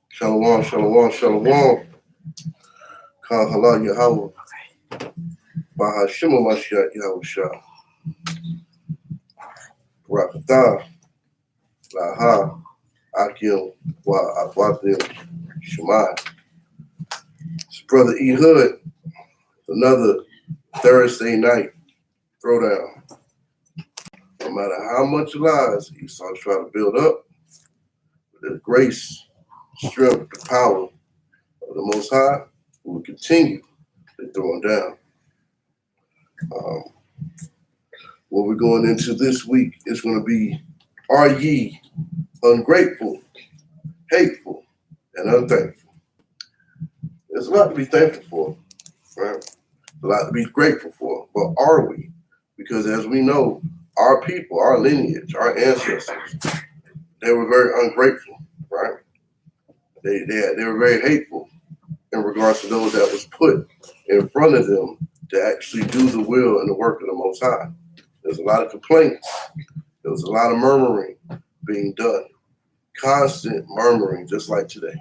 Shalom, shalom, shalom. Khan halal Yahweh. Bahashima Mashiach Yahweh Shah. Rakatah. Laha. Akim. Wa Abatim. Shemai. It's Brother E. Hood. Another Thursday night throwdown. No matter how much lies Esau try to build up, with the grace, strength, the power of the Most High, we will continue to throw him down. What we're going into this week is going to be, are ye ungrateful, hateful, and unthankful? There's a lot to be thankful for, right? A lot to be grateful for, but are we? Because as we know, our people, our lineage, our ancestors, they were very ungrateful, right? They were very hateful in regards to those that was put in front of them to actually do the will and the work of the Most High. There's a lot of complaints. There was a lot of murmuring being done. Constant murmuring, just like today.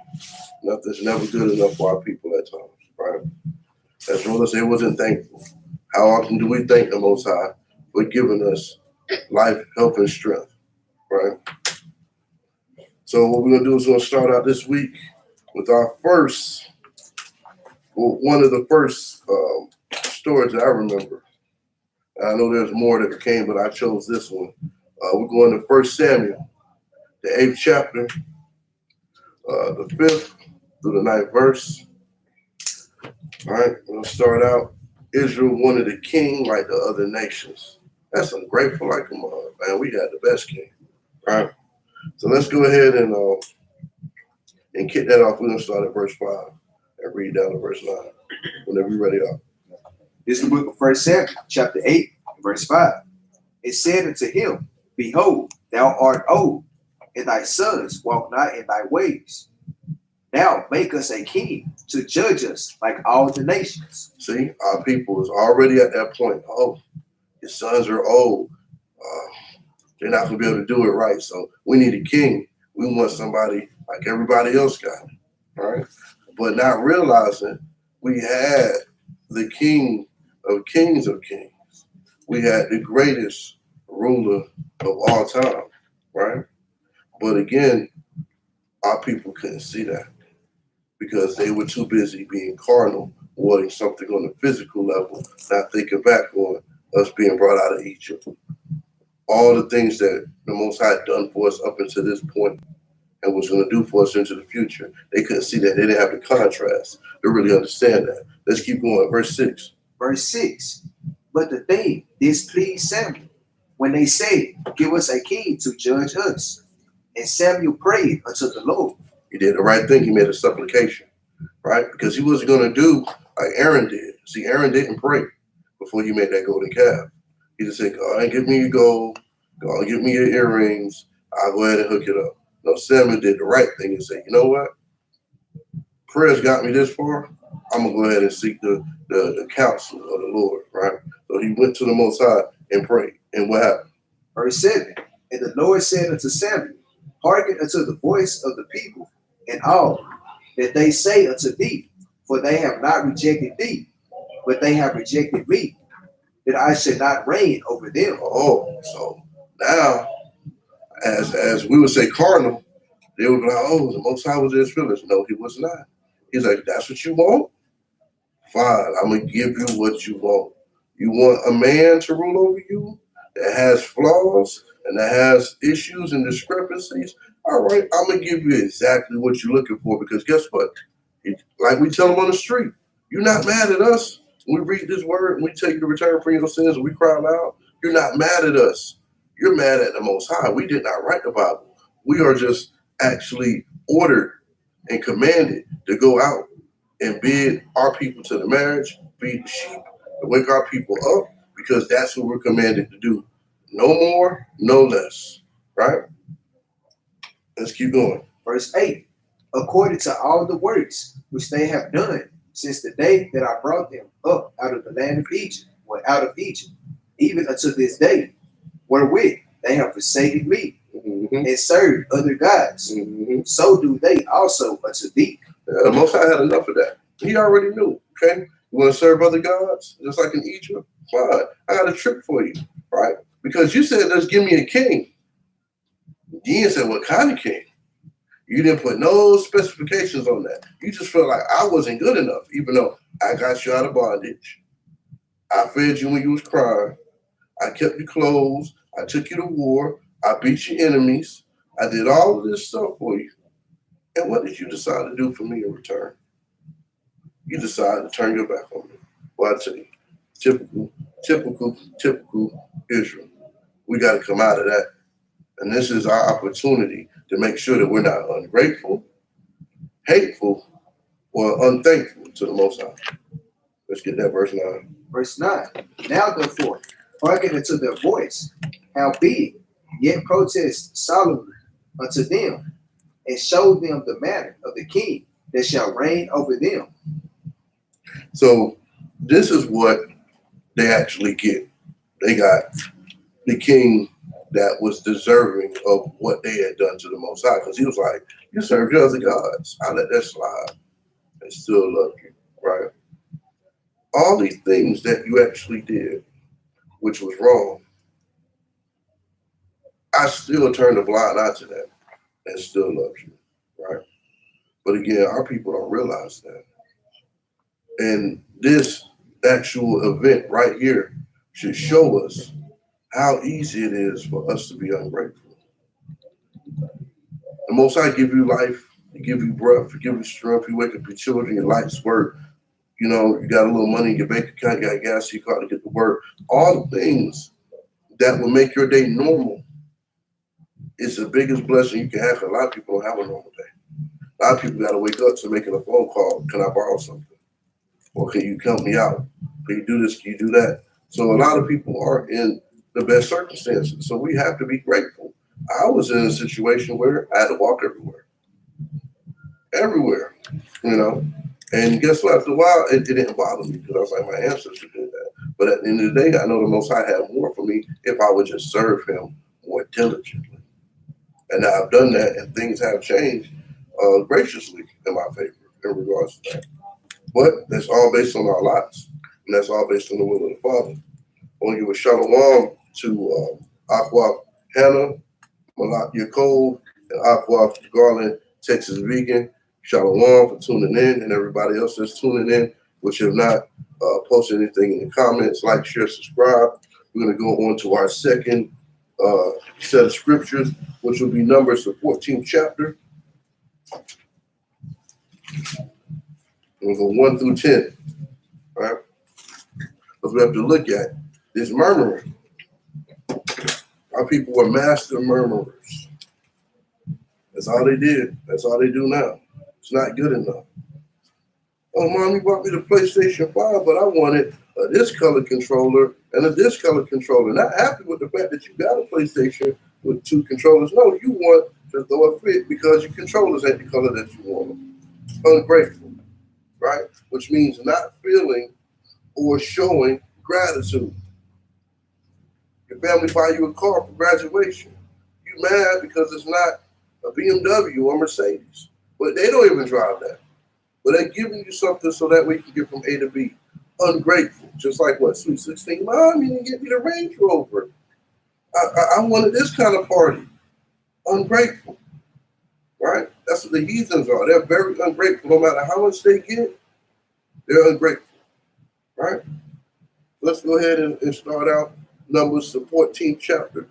Nothing's never good enough for our people at times, right? As well as they wasn't thankful. How often do we thank the Most High for giving us life, health, and strength, right? So what we're going to do is we're going to start out this week with our first, one of the first stories that I remember. I know there's more that came, but I chose this one. We're going to 1 Samuel, the 8th chapter, the 5th through the 9th verse. All right, we're going to start out. Israel wanted a king like the other nations. That's ungrateful like a mother, man. We got the best king, right? So let's go ahead and kick that off. We're going to start at verse 5 and read down to verse 9. Whenever you're ready up. This is the book of 1 Samuel, chapter 8, verse 5. It said unto him, Behold, thou art old, and thy sons walk not in thy ways. Now make us a king to judge us like all the nations. See, our people is already at that point. Oh, your sons are old. They're not going to be able to do it right. So we need a king. We want somebody like everybody else got it, right? But not realizing we had the King of Kings of Kings. We had the greatest ruler of all time, right? But again, our people couldn't see that because they were too busy being carnal, wanting something on the physical level, not thinking back on us being brought out of Egypt. All the things that the Most High had done for us up until this point and was going to do for us into the future, they couldn't see that. They didn't have the contrast to really understand that. Let's keep going. Verse 6. Verse 6. But the thing displeased Samuel when they said, Give us a king to judge us. And Samuel prayed unto the Lord. He did the right thing. He made a supplication, right? Because he wasn't going to do like Aaron did. See, Aaron didn't pray before he made that golden calf. He just said, go and give me your gold. Go and give me your earrings. I'll go ahead and hook it up. No, Samuel did the right thing and said, you know what? Prayers got me this far. I'm going to go ahead and seek the counsel of the Lord, right? So he went to the Most High and prayed. And what happened? Verse 7. And the Lord said unto Samuel, Hearken unto the voice of the people and all that they say unto thee, for they have not rejected thee, but they have rejected me, that I should not reign over them. Oh, so now, as we would say carnal, they would be like, oh, the Most High was in his feelings. No, he was not. He's like, that's what you want? Fine, I'm going to give you what you want. You want a man to rule over you that has flaws and that has issues and discrepancies? All right, I'm going to give you exactly what you're looking for, because guess what? Like we tell them on the street, you're not mad at us. We read this word and we take you to return for your sins and we cry out. You're not mad at us. You're mad at the Most High. We did not write the Bible. We are just actually ordered and commanded to go out and bid our people to the marriage, feed the sheep, and wake our people up, because that's what we're commanded to do. No more, no less, right? Let's keep going. Verse 8. According to all the works which they have done since the day that I brought them up out of the land of Egypt, or out of Egypt, even unto this day, wherewith they have forsaken me and served other gods. So do they also unto thee. Yeah, the Most High had enough of that. He already knew. Okay, you want to serve other gods, just like in Egypt? Fine. I got a trick for you, right? Because you said, "Let's give me a king." You didn't say what kind of king. You didn't put no specifications on that. You just felt like I wasn't good enough, even though I got you out of bondage. I fed you when you was crying. I kept your clothes. I took you to war. I beat your enemies. I did all of this stuff for you. And what did you decide to do for me in return? You decided to turn your back on me. Well, I tell you, typical Israel. We got to come out of that. And this is our opportunity to make sure that we're not ungrateful, hateful, or unthankful to the Most High. Let's get that verse 9. Verse 9. Now therefore, hearken unto their voice, howbeit, yet protest solemnly unto them, and show them the manner of the king that shall reign over them. So this is what they actually get. They got the king that was deserving of what they had done to the Most High, because he was like, "You served your other gods. I let that slide and still love you," right? All these things that you actually did, which was wrong, I still turned a blind eye to that and still love you, right? But again, our people don't realize that. And this actual event right here should show us how easy it is for us to be ungrateful. The Most High give you life, He give you breath, He give you strength, You wake up your children, your lights work. You know, you got a little money in your bank account, you got gas in your car to get to work. All the things that will make your day normal is the biggest blessing you can have. A lot of people don't have a normal day. A lot of people got to wake up to making a phone call. Can I borrow something? Or can you help me out? Can you do this? Can you do that? So a lot of people aren't in the best circumstances. So we have to be grateful. I was in a situation where I had to walk everywhere, you know. And guess what? After a while, it didn't bother me because I was like, my ancestors did that. But at the end of the day, I know the Most High had more for me if I would just serve Him more diligently. And now I've done that, and things have changed graciously in my favor in regards to that. But that's all based on our lives, and that's all based on the will of the Father. I want to give a shalom to Aqua Hannah, Malak Yaakov, and Aqua Garland, Texas Vegan. Shalom for tuning in, and everybody else that's tuning in, which have not posted anything in the comments. Like, share, subscribe. We're going to go on to our second set of scriptures, which will be Numbers, the 14th chapter. We'll go 1 through 10. All right? Because we have to look at this murmuring. Our people were master murmurers. That's all they did. That's all they do now. It's not good enough. Oh, Mom, you bought me the PlayStation 5, but I wanted this color controller and a this color controller. Not happy with the fact that you got a PlayStation with 2 controllers. No, you want to throw a fit because your controllers ain't the color that you want. Ungrateful, right? Which means not feeling or showing gratitude. Your family buy you a car for graduation. You mad because it's not a BMW or Mercedes. But they don't even drive that. But they're giving you something so that way you can get from A to B. Ungrateful. Just like what? Sweet 16. Mom, you didn't get me the Range Rover. I wanted this kind of party. Ungrateful. Right? That's what the heathens are. They're very ungrateful. No matter how much they get, they're ungrateful. Right? Let's go ahead and start out Numbers, the 14th chapter.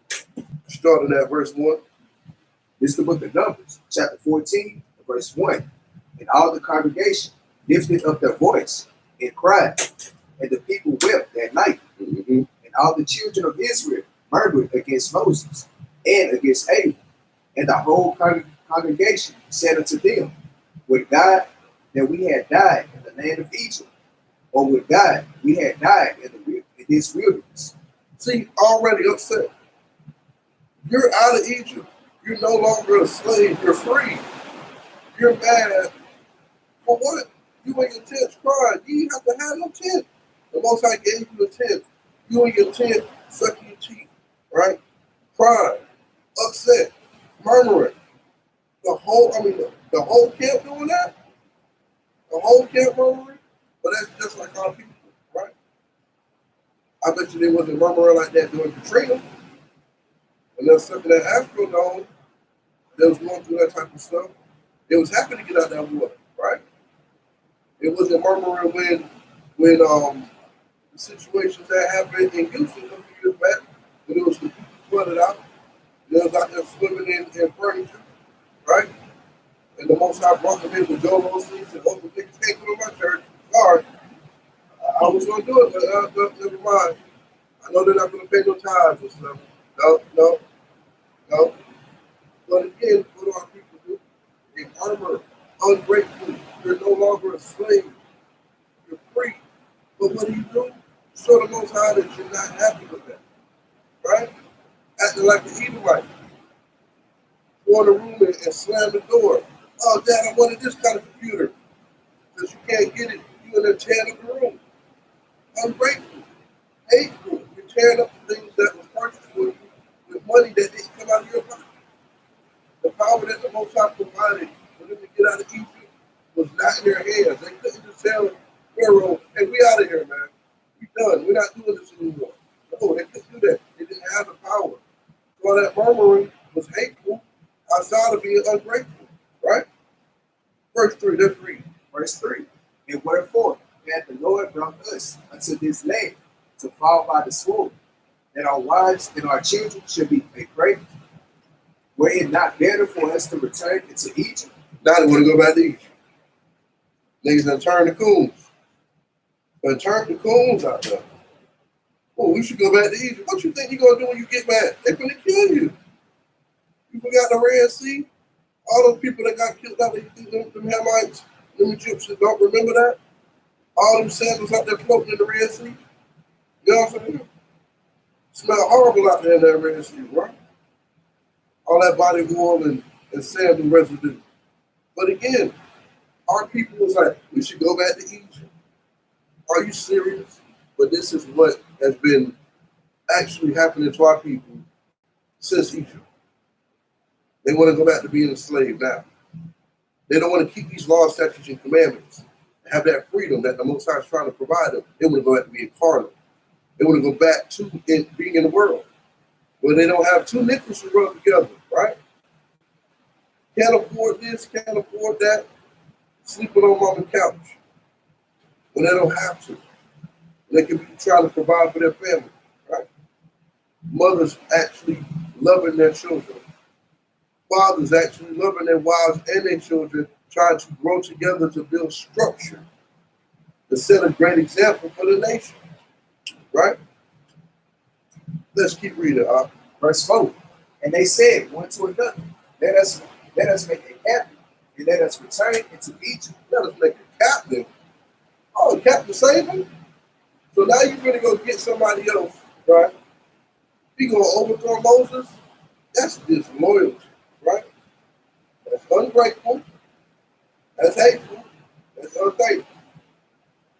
Starting at verse 1. This is the book of Numbers, chapter 14, verse 1. And all the congregation lifted up their voice and cried, and the people wept that night. And all the children of Israel murmured against Moses and against Aaron. And the whole congregation said unto them, would God that we had died in the land of Egypt, or would God we had died in this wilderness? See, already upset. You're out of Egypt. You're no longer a slave. You're free. You're mad. For what? You in your tents crying. You ain't have to have no tent. The Most High gave you a tent. You in your tent sucking your teeth, right? Crying, upset, murmuring. The whole camp doing that? The whole camp murmuring? But that's just like our people, right? I bet you they wasn't murmuring like that during Katrina. And they're sucking that Astrodome. They was going through that type of stuff. They was happy to get out that water, right? It wasn't murmuring when the situations that happened in Houston a few years back, when it was completely flooded out. They was out there swimming in furniture, right? And the Most High brought them in with Joel Osteen and said, oh, the niggas can't come to my church. Sorry. I was going to do it, but never mind. I know they're not going to pay no tithes or stuff. No. But again, what do our people do? They murmur, ungrateful. You're no longer a slave. You're free. But what do? Show the Most High that you're not happy with that, right? Acting like the Edomite. Go in the room and slam the door. Oh, Dad, I wanted this kind of computer. Because you can't get it. You in there tearing up the room. Ungrateful. Hateful. You're tearing up the things that was purchased for you with money that didn't come out of your pocket. The power that the Most High provided for them to get out of Egypt was not in their hands. They couldn't just tell Pharaoh, hey, we out of here, man. We done. We're not doing this anymore. No, they couldn't do that. They didn't have the power. So that murmuring was hateful outside of being ungrateful, right? Verse 3, let's read. Verse 3. And wherefore hath the Lord brought us unto this land to fall by the sword, that our wives and our children should be a prey? Were it not better for us to return into Egypt? Now they want to go back to Egypt. Niggas done turned the coons. But turned the coons out there. Oh, we should go back to Egypt. What you think you gonna do when you get back? They're gonna kill you. You forgot the Red Sea? All those people that got killed out there, you think them Hamites, them Egyptians don't remember that? All them sandals out there floating in the Red Sea? You know what I'm saying? Smell horrible out there in that Red Sea, right? All that body oil and sandal residue. But again, our people was like, we should go back to Egypt. Are you serious? But this is what has been actually happening to our people since Egypt. They want to go back to being a slave now. They don't want to keep these laws, statutes, and commandments, and have that freedom that the Most High is trying to provide them. They want to go back to being carnal. They want to go back to being in the world where they don't have two nickels to rub together, right? Can't afford this, can't afford that, sleeping on mama's couch when they don't have to. They can be trying to provide for their family, right? Mothers actually loving their children. Fathers actually loving their wives and their children, trying to grow together to build structure, to set a great example for the nation, right? Let's keep reading. Verse 4. And they said one to another, let us make a captain, and let us return into Egypt. Let us make a captain. Oh, captain save him? So now you're going to go get somebody else, right? You're going to overthrow Moses? That's disloyalty, right? That's ungrateful. That's hateful. That's unthankful.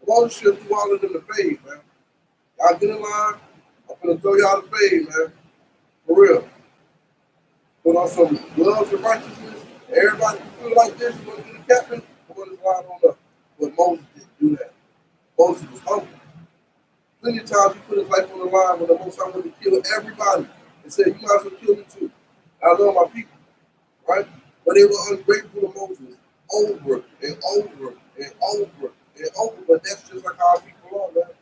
Moses should do all of them the fade, man. Y'all get in line. I'm going to throw y'all the fade, man. For real. Put on some gloves of righteousness. Everybody can feel like this. You want to be the captain? Come on this line on up. But Moses didn't do that. Moses was humble. Plenty of times he put his life on the line when the Most High wanted to kill everybody and said, you might as well kill me too. I love my people, right? But they were ungrateful to Moses over and over and over and over. But that's just like how our people are, man.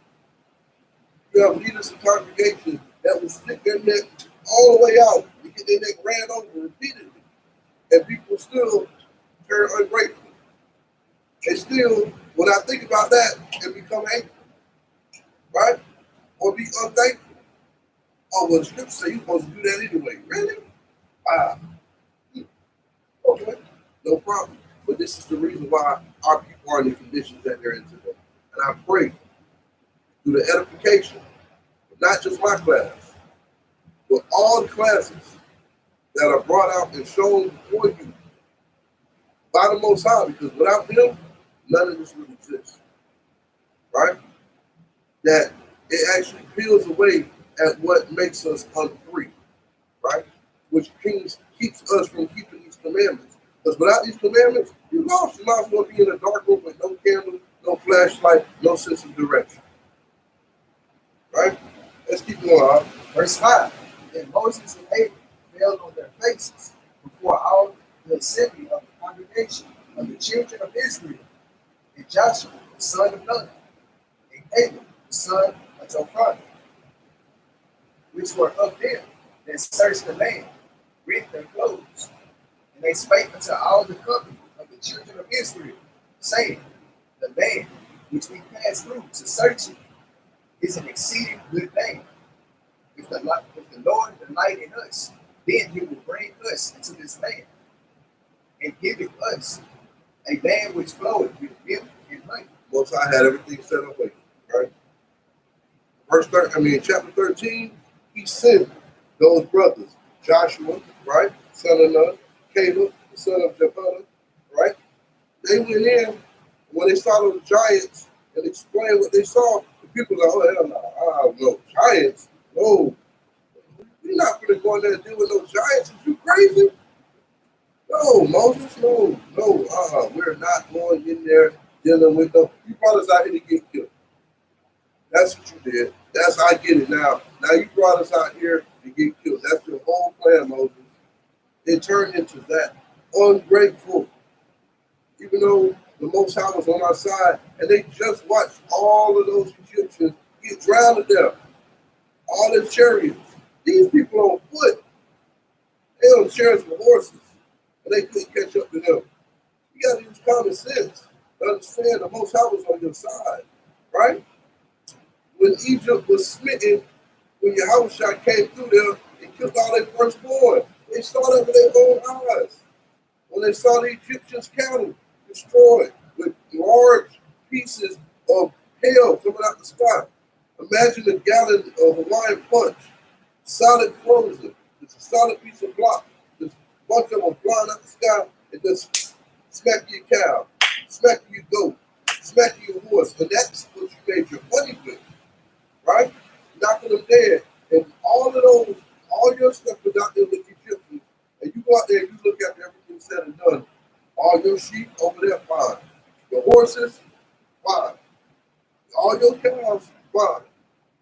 You have leaders in congregations that will stick their neck all the way out and get their neck ran over repeatedly. And people still turn ungrateful. And still, when I think about that, it become hateful. Right? Or be unthankful. Oh, well, the scripture says you're supposed to do that anyway. Really? Okay, no problem. But this is the reason why our people are in the conditions that they're in today. And I pray through the edification, not just my class, but all the classes that are brought out and shown before you by the Most High, because without them, none of this would exist, right? That it actually peels away at what makes us unfree, right? Which keeps us from keeping these commandments. Because without these commandments, you're lost. You might as well be in a dark room with no candle, no flashlight, no sense of direction, right? Let's keep going on. Verse 5. Then Moses and Aaron fell on their faces before all the assembly of the congregation of the children of Israel, and Joshua, the son of Nun, and Caleb, the son of Jephunneh, which were of them that searched the land, rent their clothes. And they spake unto all the company of the children of Israel, saying, the land which we passed through to search it is an exceeding good land. If the Lord delight in us, then he will bring us into this land, and give it us a land which floweth with milk and honey. Most High had everything set away, right? Chapter 13, he sent those brothers, Joshua, right, son of Nun, Caleb, the son of Jephunneh, right? They went in, when they saw those giants and explained what they saw, the people were like, oh, hell no, no, giants, no. You're not going to go in there and deal with those giants. Are you crazy? No, Moses, no, we're not going in there dealing with them. You brought us out here to get killed. That's what you did. I get it now. Now you brought us out here to get killed. That's your whole plan, Moses. It turned into that. Ungrateful. Even though the Most High was on our side, and they just watched all of those Egyptians get drowned to death. All their chariots. These people on foot, they on chariots with horses, and they couldn't catch up to them. You got to use common sense to understand the Most High was on your side, right? When Egypt was smitten, when Yahushua came through there and killed all their firstborn, they saw that with their own eyes. When they saw the Egyptians' cattle destroyed with large pieces of hail coming out the sky. Imagine a gallon of Hawaiian punch, solid frozen, just a solid piece of block, just a bunch of them flying out the sky, and just smack your cow, smack your goat, smack your horse, and that's what you made your money with, right? Knocking them dead, and all your stuff was out there with the Egyptians, and you go out there and you look at everything said and done. All your sheep over there, fine. Your horses, fine. All your cows, fine.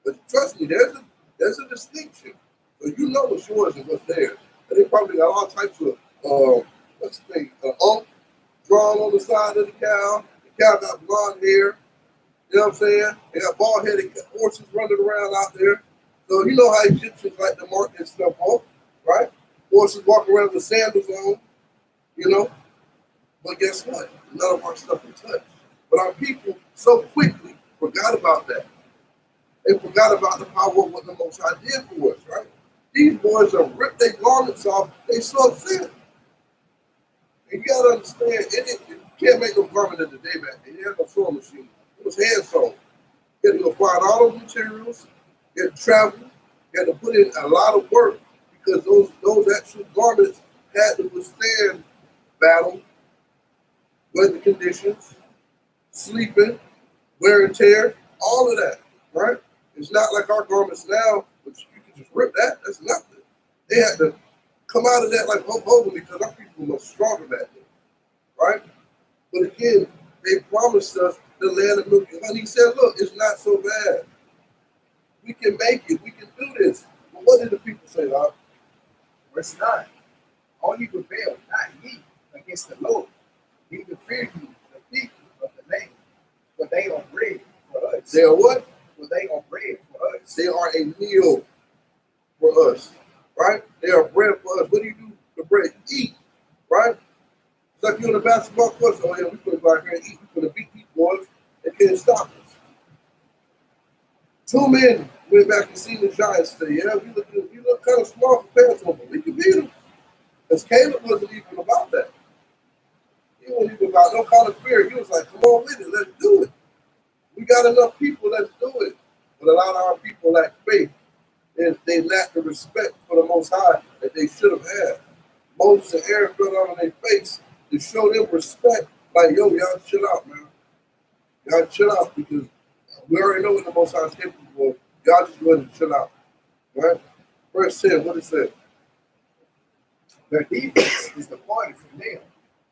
But trust me, there's a distinction. So you know what's yours and what's theirs. And they probably got all types of unk drawn on the side of the cow. The cow got blonde hair. You know what I'm saying? They got bald-headed horses running around out there. So you know how Egyptians like to mark their stuff off, right? Horses walk around with sandals on, you know. But guess what? None of our stuff is touched. But our people so quickly forgot about that. They forgot about the power of what the Most High did for us, right? These boys have ripped their garments off. They so upset. And you got to understand, you can't make no garment in the day back then. You had no sewing machine. It was hand sewn. You had to go find all those materials. You had to travel. You had to put in a lot of work because those actual garments had to withstand battle, weather conditions, sleeping, wear and tear, all of that, right? It's not like our garments now, which you can just rip that. That's nothing. They had to come out of that like Hulk Hogan because our people were much stronger back then, right? But again, they promised us the land of milk and honey. He said, look, it's not so bad. We can make it. We can do this. But what did the people say, Doc? Verse 9. Only rebel, not ye, against the Lord. Neither fear ye the people of the land, for they are bread for us. They are what? For they are bread for us. They are a meal for us, right? They are bread for us. What do you do for bread? Eat, right? It's like you're on a basketball court. Oh, yeah, we're going to go out here and eat. We're going to beat these boys. They can't stop us. 2 men went back and seen the Giants say, yeah, you look kind of small compared to them. We can beat them. Because Caleb wasn't even about that. He wasn't even about no kind of fear. He was like, come on with it. Let's do it. We got enough people. Let's do it. But a lot of our people lack faith. And they lack the respect for the Most High that they should have had. Moses and Aaron fell down on their face to show them respect. Like, yo, y'all chill out, man. Y'all chill out because we already know what the Most High is capable of. Y'all just go ahead and chill out. Right? Verse 10, what it said? Their defense is departed from them,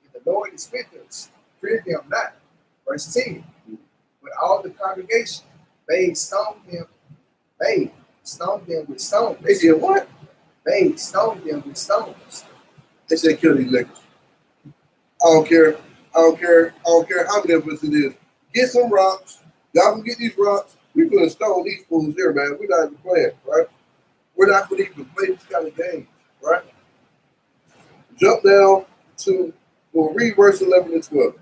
and the Lord is with us. Fear them not. Verse 10. But all the congregation, they stoned them with stones. They did what? They stoned them with stones. They said kill these niggas. I don't care how many of us it is. Get some rocks. Y'all can get these rocks. We're going to stone these fools here, man. We're not even playing, right? We're not going to even play this kind of game, right? Jump down to, we'll read verse 11 and 12.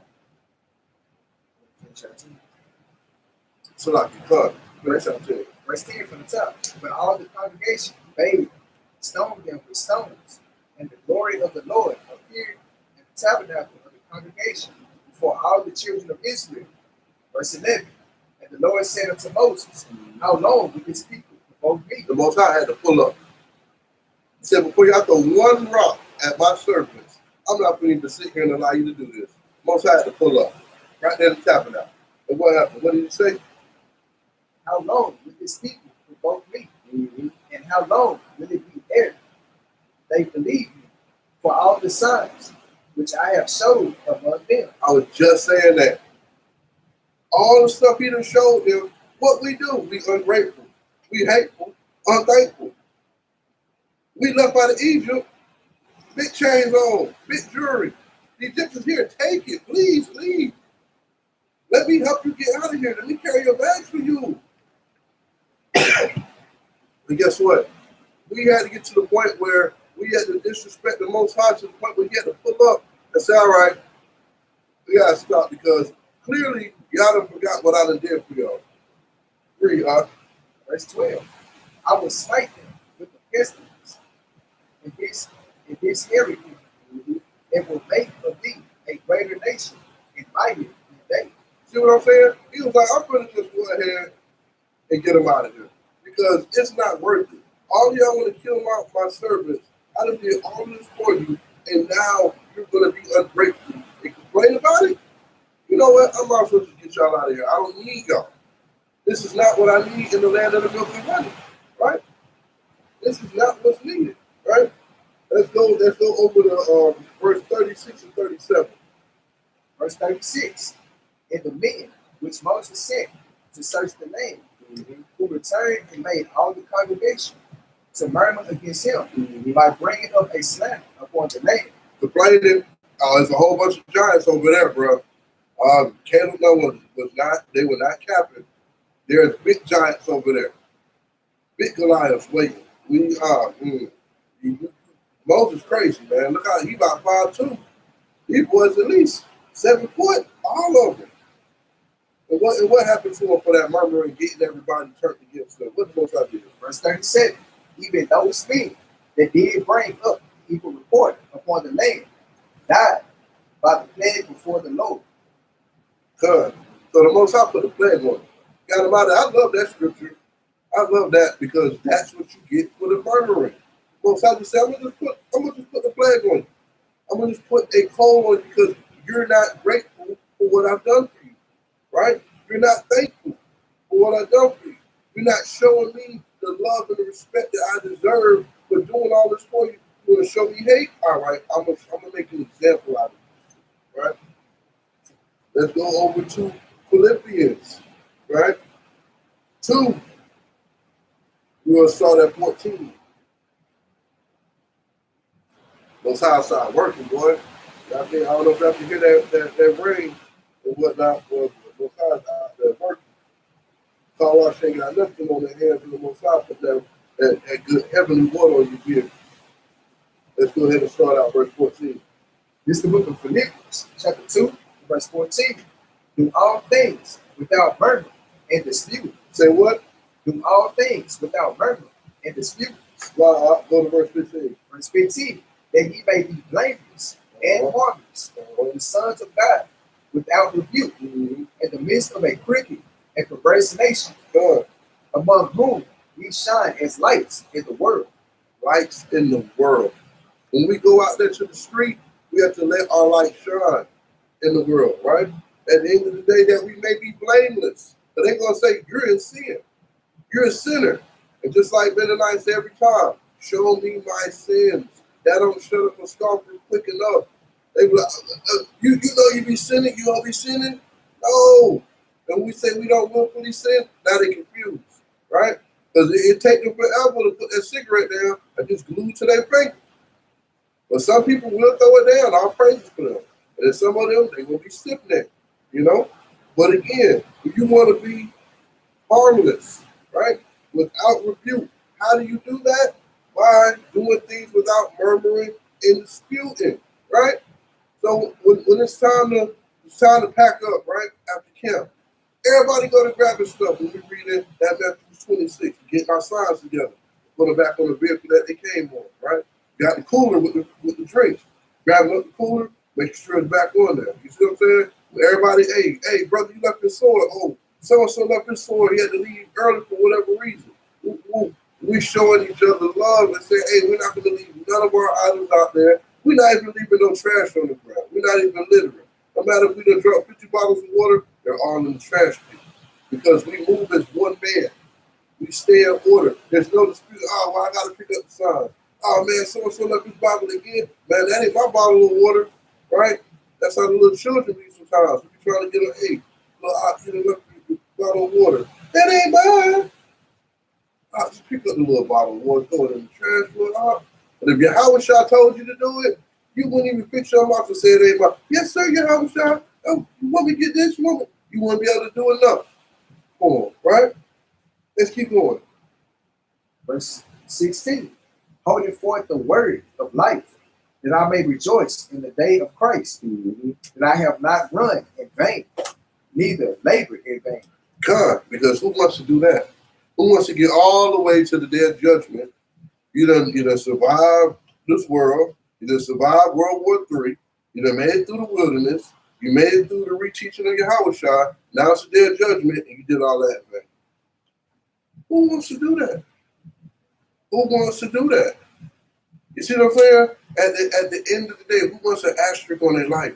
So like you cut. Verse 10 from the top. But all the congregation, they stoned them with stones. And the glory of the Lord appeared in the tabernacle of the congregation before all the children of Israel. Verse 11. And the Lord said unto Moses, how long will this people provoke me? The Most High had to pull up. He said, before y'all throw one rock at my servants, I'm not going to sit here and allow you to do this. Most High had to pull up. Right there in the tabernacle. And what happened? What did he say? How long will this people provoke me? And how long will it be ere they believe me for all the signs which I have showed among them? I was just saying that. All the stuff he done showed them, what we do, we ungrateful, we hateful, unthankful. We left out of Egypt, big chains on, big jewelry. The Egyptians here, take it, please leave. Let me help you get out of here. Let me carry your bags for you. And guess what? We had to get to the point where we had to disrespect the Most High to the point where we had to pull up and say, all right, we got to stop because clearly y'all done forgot what I done did for y'all. Read, Verse 12. I will smite them with the pestilence in this heritage, and will make of thee a greater nation and mightier than they. See what I'm saying? He was like, I'm going to just go ahead and get them out of here because it's not worth it. All y'all want to kill my servants. I done did all this for you, and now you're going to be ungrateful and complain about it? You know what? I'm not supposed to get y'all out of here. I don't need y'all. This is not what I need in the land of the milk and honey, right? This is not what's needed, right? Let's go over to verse 36 and 37. Verse 36. And the men which Moses sent to search the land, who returned and made all the congregation to murmur against him by bringing up a slander upon the land. Complaining, there's a whole bunch of giants over there, bro. Caleb was not, they were not Captain. There's big giants over there. Big Goliaths waiting. Moses crazy, man. Look how he about 5'2". He was at least 7 foot, all of them. And what happened to him for that murmuring, getting everybody turned against him? What the Most High did? Verse 37. Even those men that did bring up evil report upon the land died by the plague before the Lord. So the Most High put a plague on him. Got him out of there. I love that scripture. I love that because that's what you get for the murmuring. Most High just said, I'm gonna just put the plague on you. I'm gonna just put a coal on you because you're not grateful for what I've done for you. Right? You're not thankful for what I've done for you. You're not showing me the love and the respect that I deserve for doing all this for you. You want to show me hate? All right, I'm gonna make an example out of you. Right? Let's go over to Philippians. Right? 2. We're gonna start at 14. Most High side working, boy. I don't know if y'all can hear that rain or whatnot, but Most High out there working. Car wash ain't got nothing on their hands in the Most High, but that good heavenly water on your beard. Let's go ahead and start out verse 14. This is the book of Philippians, chapter 2, verse 14. Do all things without murmur and dispute. Say what? Do all things without murmur and dispute. Go to verse 15. Verse 15. That ye may be blameless and harmless, the sons of God, without rebuke, in the midst of a crooked and perverse nation, among whom we shine as lights in the world. Lights in the world. When we go out there to the street, we have to let our light shine in the world, right? at the end of the day that we may be blameless. But they're going to say, you're in sin. You're a sinner. And just like Benaniyah said every time, show me my sins. That don't shut up a scoffer quick enough. They be like, you know you be sinning, you don't be sinning? No. And we say we don't willfully sin, now they confused, right? Because it take them forever to put that cigarette down and just glue to their finger. But some people will throw it down, all praises for them. And then some of them, they're going to be stiff-necked, you know? But again, if you want to be harmless, right, without rebuke, how do you do that? By doing things without murmuring and disputing, right? So when it's time to pack up, right, after camp, everybody go to grab his stuff when we read it, that Matthew 26, getting our signs together, put them back on the vehicle that they came on, right? Got the cooler with the drinks. Grabbing up the cooler, making sure it's back on there. You see what I'm saying? Everybody, hey, brother, you left your sword. Oh, so-and-so left his sword. He had to leave early for whatever reason. We showing each other love and say, hey, we're not going to leave none of our items out there. We're not even leaving no trash on the ground. We're not even littering. No matter if we done drop 50 bottles of water, they're all in the trash bin. Because we move as one man. We stay in order. There's no dispute. Oh, well, I got to pick up the sign. Oh, man, so-and-so left his bottle again. Man, that ain't my bottle of water, right? That's how the little children be sometimes. We be trying to get an left the bottle of water. That ain't mine. I'll just pick up the little bottle of water, throw it in the trash. But if Yahweh told you to do it, you wouldn't even fix your mouth and say it ain't mine. Yes, sir, Yahweh. Oh, you want me to get this? You want to be able to do enough for him, right? Let's keep going. Verse 16. Holding forth the word of life, that I may rejoice in the day of Christ, that I have not run in vain, neither labored in vain. God, because who wants to do that? Who wants to get all the way to the day of judgment? You done survived this world. You done survived World War III. You done made it through the wilderness. You made it through the reteaching of Yahweh. Now it's the day of judgment, and you did all that in vain. Who wants to do that? Who wants to do that? You see what I'm saying? At the end of the day, who wants an asterisk on their life?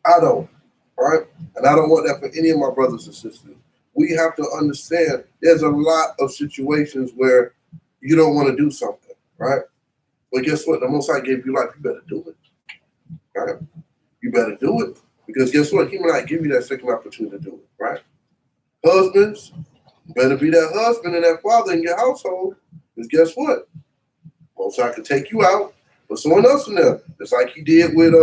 I don't, right? And I don't want that for any of my brothers and sisters. We have to understand there's a lot of situations where you don't want to do something, right? But guess what? The Most High gave you life. You better do it, right? You better do it. Because guess what? He might give you that second opportunity to do it, right? Husbands, you better be that husband and that father in your household. Because guess what? Most High could take you out, put someone else in there. Just like he did with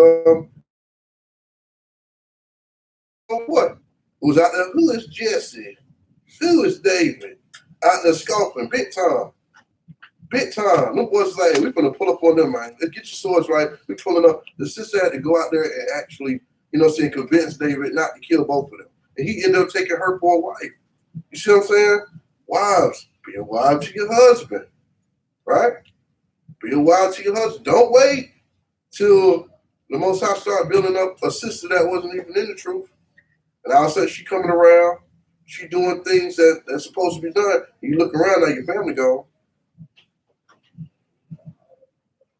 what? Who's out there? Who is Jesse? Who is David? Out there scoffing, big time. Big time. Them boys like, we're gonna pull up on them, man. Let's get your swords right. We're pulling up. The sister had to go out there and actually, convince David not to kill both of them. And he ended up taking her for a wife. You see what I'm saying? Wives, be a wife to your husband, right? Be a wife to your husband. Don't wait till the Most High start building up a sister that wasn't even in the truth. And all of a sudden she coming around, she doing things that's supposed to be done. And you look around, now your family gone.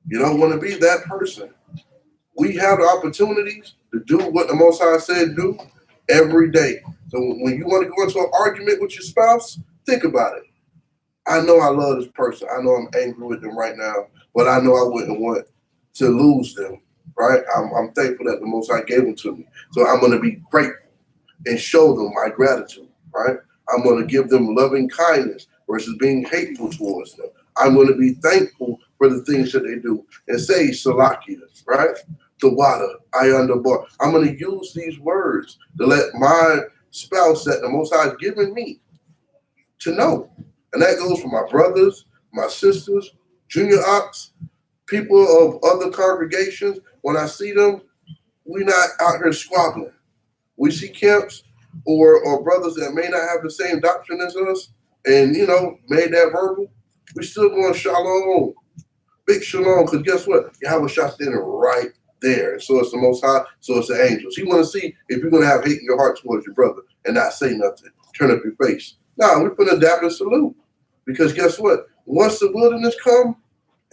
You don't want to be that person. We have the opportunities to do what the Most High said do every day. So when you want to go into an argument with your spouse, think about it. I know I love this person. I know I'm angry with them right now, but I know I wouldn't want to lose them, right? I'm thankful that the Most High gave them to me. So I'm going to be grateful and show them my gratitude, right? I'm going to give them loving kindness versus being hateful towards them. I'm going to be thankful for the things that they do and say Salakias, right? The water, I underbar. I'm going to use these words to let my spouse that the Most High has given me to know. And that goes for my brothers, my sisters, junior ops, people of other congregations. When I see them, we're not out here squabbling. We see camps or brothers that may not have the same doctrine as us and, made that verbal, we still going shalom, big shalom, because guess what? Yahweh shot standing right there. So it's the Most High, so it's the angels. He want to see if you're going to have hate in your heart towards your brother and not say nothing, turn up your face. No, we're going to adapt and salute. Because guess what? Once the wilderness come,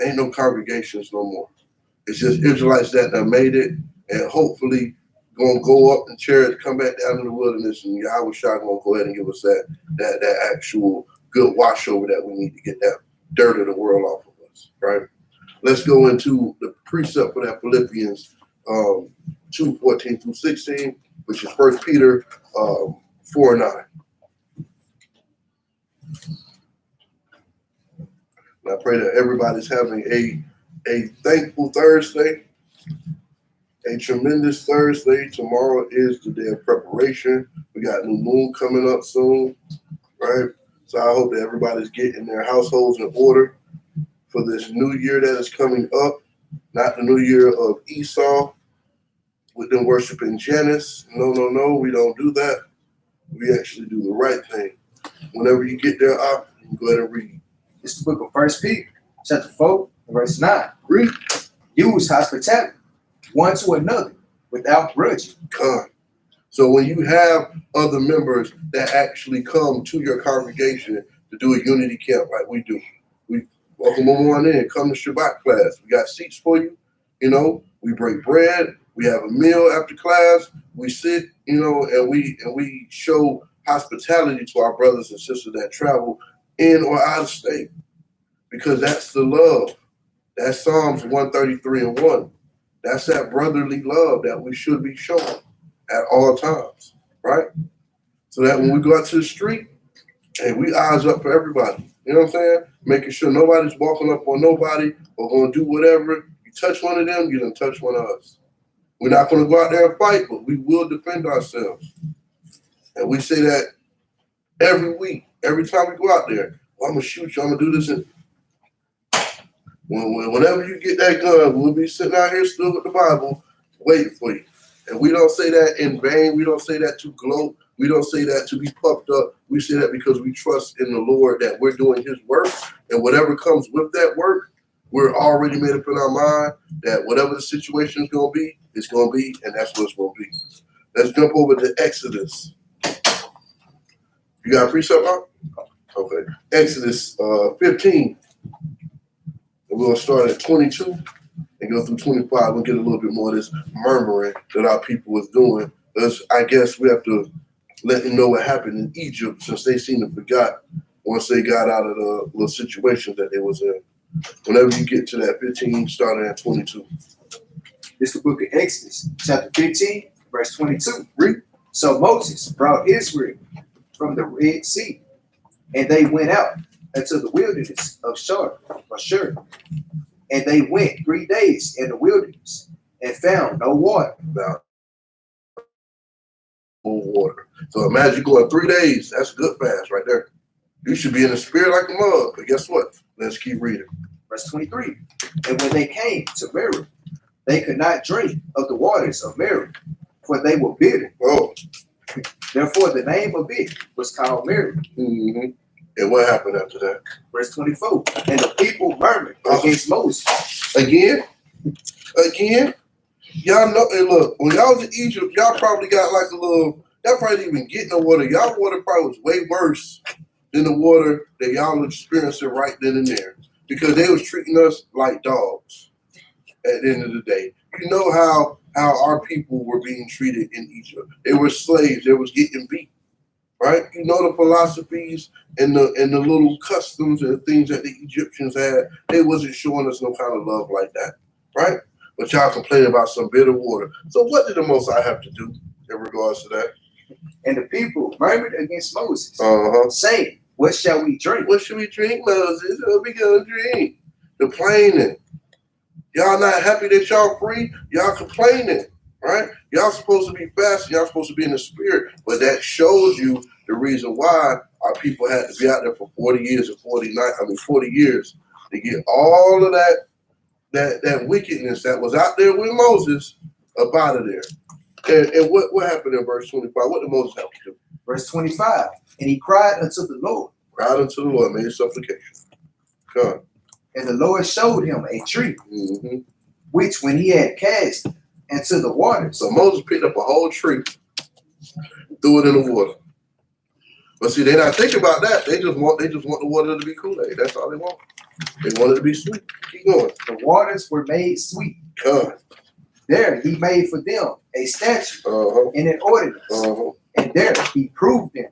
ain't no congregations no more. It's just Israelites that have made it and hopefully gonna go up in chariots, come back down in the wilderness, and Yahweh Shai gonna go ahead and give us that actual good washover that we need to get that dirt of the world off of us, right? Let's go into the precept for that Philippians 2:14 through 16, which is 1 Peter 4:9. And I pray that everybody's having a thankful Thursday, a tremendous Thursday. Tomorrow is the day of preparation. We got new moon coming up soon, right? So I hope that everybody's getting their households in order for this new year that is coming up, not the new year of Esau with them worshiping Janus. No, we don't do that. We actually do the right thing. Whenever you get there, you can go ahead and read. It's the book of 1 Peter, chapter 4, verse 9. Read. Use hospitality one to another without grudging. Come. So when you have other members that actually come to your congregation to do a unity camp like we do, we welcome them on in. Come to Shabbat class. We got seats for you. You know, we break bread. We have a meal after class. We sit, you know, and we show hospitality to our brothers and sisters that travel in or out of state, because that's the love. That's Psalms 133:1. That's that brotherly love that we should be showing at all times, right? So that when we go out to the street, hey, we eyes up for everybody. You know what I'm saying? Making sure nobody's walking up on nobody or going to do whatever. You touch one of them, you done touch one of us. We're not going to go out there and fight, but we will defend ourselves. And we say that every week, every time we go out there. Well, I'm going to shoot you, I'm going to do this. And whenever you get that gun, we'll be sitting out here still with the Bible waiting for you. And we don't say that in vain. We don't say that to gloat. We don't say that to be puffed up. We say that because we trust in the Lord that we're doing his work. And whatever comes with that work, we're already made up in our mind that whatever the situation is going to be, it's going to be, and that's what it's going to be. Let's jump over to Exodus. You got a precept, Mark? Okay. Exodus 15. And we're going to start at 22 and go through 25. We'll get a little bit more of this murmuring that our people was doing. Because I guess we have to let them know what happened in Egypt, since they seem to forgot once they got out of the little situation that they was in. Whenever you get to that 15, starting at 22. This is the book of Exodus, chapter 15, verse 22. Read. So Moses brought Israel from the Red Sea, and they went out into the wilderness of Shur. And they went 3 days in the wilderness and found no water. Water. So imagine going 3 days. That's a good fast right there. You should be in the spirit like a mug. But guess what? Let's keep reading. Verse 23. And when they came to Meribah, they could not drink of the waters of Meribah, for they were bitter. Oh. Therefore, the name of it was called Meribah. Mm-hmm. And what happened after that? Verse 24. And the people murmured against Moses. Again? Y'all know, and look, when y'all was in Egypt, y'all probably got like a little, y'all probably didn't even get no water. Y'all water probably was way worse than the water that y'all were experiencing right then and there, because they was treating us like dogs at the end of the day. You know how our people were being treated in Egypt. They were slaves. They was getting beat, right? You know the philosophies and the little customs and things that the Egyptians had. They wasn't showing us no kind of love like that, right? But y'all complain about some bitter water. So what did the Most High have to do in regards to that? And the people murmured against Moses, saying, what shall we drink? What should we drink, Moses? What we gonna drink? Complaining. Y'all not happy that y'all free? Y'all complaining, right? Y'all supposed to be fasting. Y'all supposed to be in the spirit. But that shows you the reason why our people had to be out there for 40 years and 40 years to get all of that wickedness that was out there with Moses up out of there. And what happened in verse 25? What did Moses have to do? Verse 25. And he cried unto the Lord. Cried unto the Lord, made supplication. Come. And the Lord showed him a tree, which when he had cast into the waters. So Moses picked up a whole tree, threw it in the water. But see, they're not thinking about that. They just want the water to be Kool-Aid. That's all they want. They want it to be sweet. Keep going. The waters were made sweet. Come. There he made for them a statute and an ordinance. And there he proved them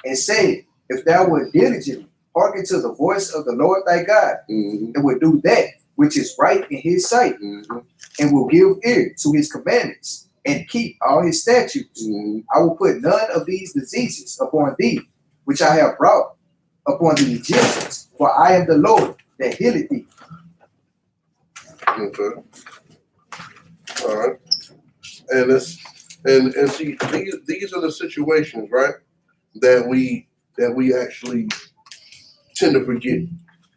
and said, if thou wilt diligently hearken to the voice of the Lord thy God, and will do that which is right in his sight, and will give ear to his commandments, and keep all his statutes, I will put none of these diseases upon thee, which I have brought upon the Egyptians, for I am the Lord that healeth thee. Okay. All right. And it's and see, these are the situations, right, that we actually tend to forget.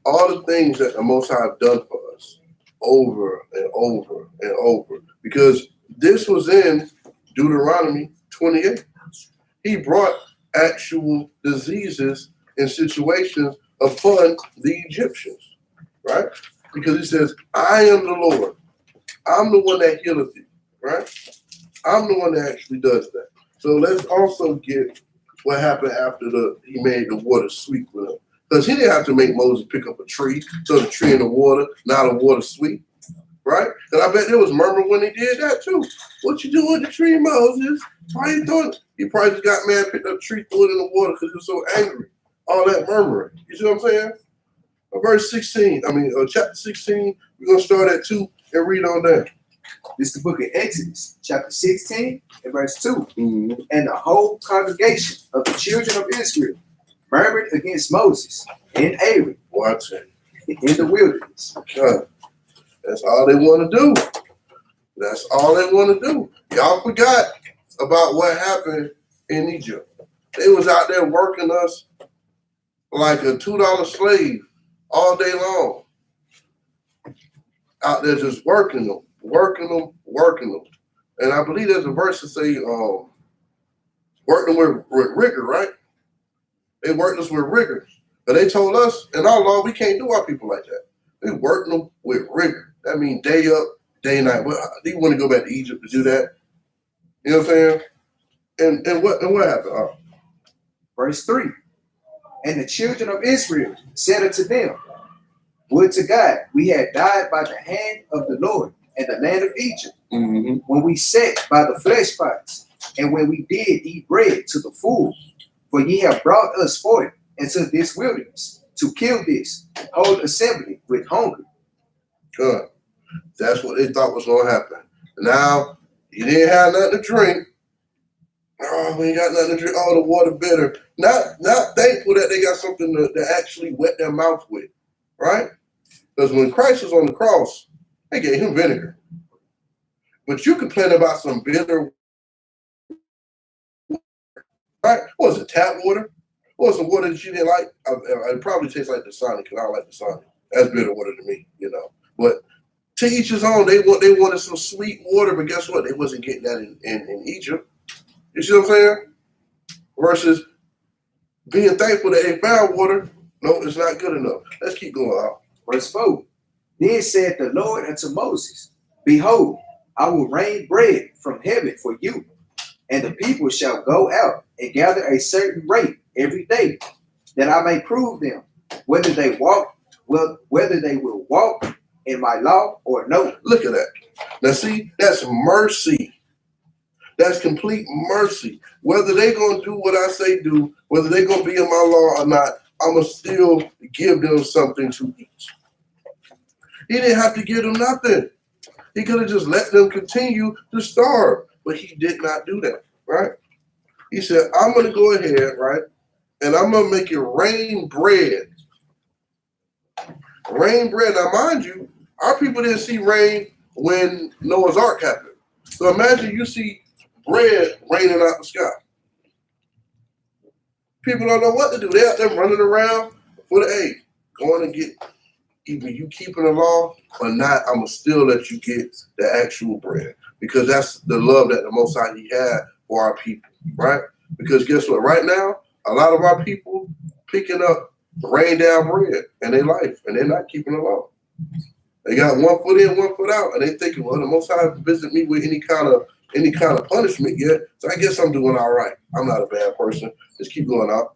All the things that the Most High have done for us over and over and over. Because this was in Deuteronomy 28. He brought actual diseases and situations upon the Egyptians, right? Because he says, I am the Lord. I'm the one that healeth thee, right? I'm the one that actually does that. So let's also get what happened after he made the water sweet with him. Because he didn't have to make Moses pick up a tree, throw the tree in the water, now the water sweet, right? And I bet there was murmur when he did that too. What you doing with the tree, Moses? Why you doing it? He probably just got mad, picked up a tree, threw it in the water because he was so angry. All that murmuring. You see what I'm saying? Verse 16, chapter 16, we're going to start at 2 and read on down. This is the book of Exodus, chapter 16 and verse 2. And the whole congregation of the children of Israel murmured against Moses and Aaron. Watch it. In the wilderness. Okay. That's all they want to do. That's all they want to do. Y'all forgot about what happened in Egypt. They was out there working us like a $2 slave all day long. Out there just working them. And I believe there's a verse that say, working with rigor, right? They worked us with rigor. But they told us, in our law, we can't do our people like that. We working them with rigor. That means day up, day night. Well, do you want to go back to Egypt to do that? You know what I'm saying? And what happened? Verse 3. And the children of Israel said unto them, would to God we had died by the hand of the Lord in the land of Egypt, when we sat by the flesh pots, and when we did eat bread to the full. For ye have brought us forth into this wilderness to kill this whole assembly with hunger. Good. That's what they thought was going to happen. Now, you didn't have nothing to drink. Oh, we ain't got nothing to drink. Oh, the water bitter. Not thankful that they got something to actually wet their mouth with, right? Because when Christ was on the cross, they gave him vinegar. But you complain about some bitter, right? What was it, tap water? What was the water that you didn't like? It probably tastes like the Sonic, because I don't like the Sonic. That's bitter water to me, you know. But to each his own, they wanted some sweet water, but guess what? They wasn't getting that in Egypt. You see what I'm saying? Versus being thankful that they found water. No, it's not good enough. Let's keep going out. Verse 4. Then said the Lord unto Moses, behold, I will rain bread from heaven for you, and the people shall go out and gather a certain rate every day, that I may prove them whether they will walk in my law or no. Look at that. Now see, that's mercy. That's complete mercy. Whether they're going to do what I say do, whether they're going to be in my law or not, I'm going to still give them something to eat. He didn't have to give them nothing. He could have just let them continue to starve, but he did not do that, right? He said, I'm going to go ahead, right, and I'm going to make it rain bread. Rain bread. Now, mind you, our people didn't see rain when Noah's Ark happened. So imagine you see bread raining out the sky. People don't know what to do. They're out there running around for the egg, going to get either you keeping the law or not. I'm going to still let you get the actual bread, because that's the love that the Most High He had for our people, right? Because guess what? Right now, a lot of our people picking up rain down bread in their life, and they're not keeping the law. They got one foot in, one foot out, and they thinking, well, the Most High hasn't visited me with any kind of punishment yet, so I guess I'm doing all right. I'm not a bad person. Just keep going out.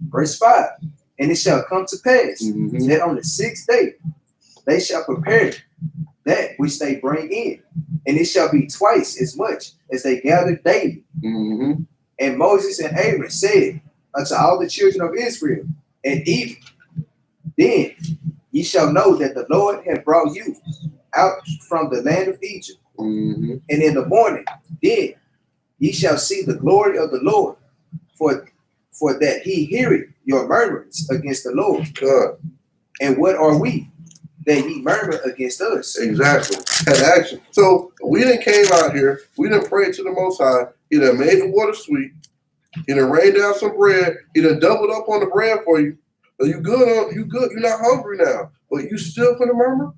Verse 5. And it shall come to pass that on the 6th day they shall prepare that which they bring in, and it shall be twice as much as they gather daily. Mm-hmm. And Moses and Aaron said unto all the children of Israel at even, then ye shall know that the Lord hath brought you out from the land of Egypt. Mm-hmm. And in the morning, then ye shall see the glory of the Lord, for that he heareth your murmurings against the Lord. God. And what are we that ye murmur against us? Exactly. Had action. So we done came out here. We done prayed to the Most High. He done made the water sweet. He done rained down some bread. He done doubled up on the bread for you. So you good on you good. You're not hungry now, but you still gonna murmur.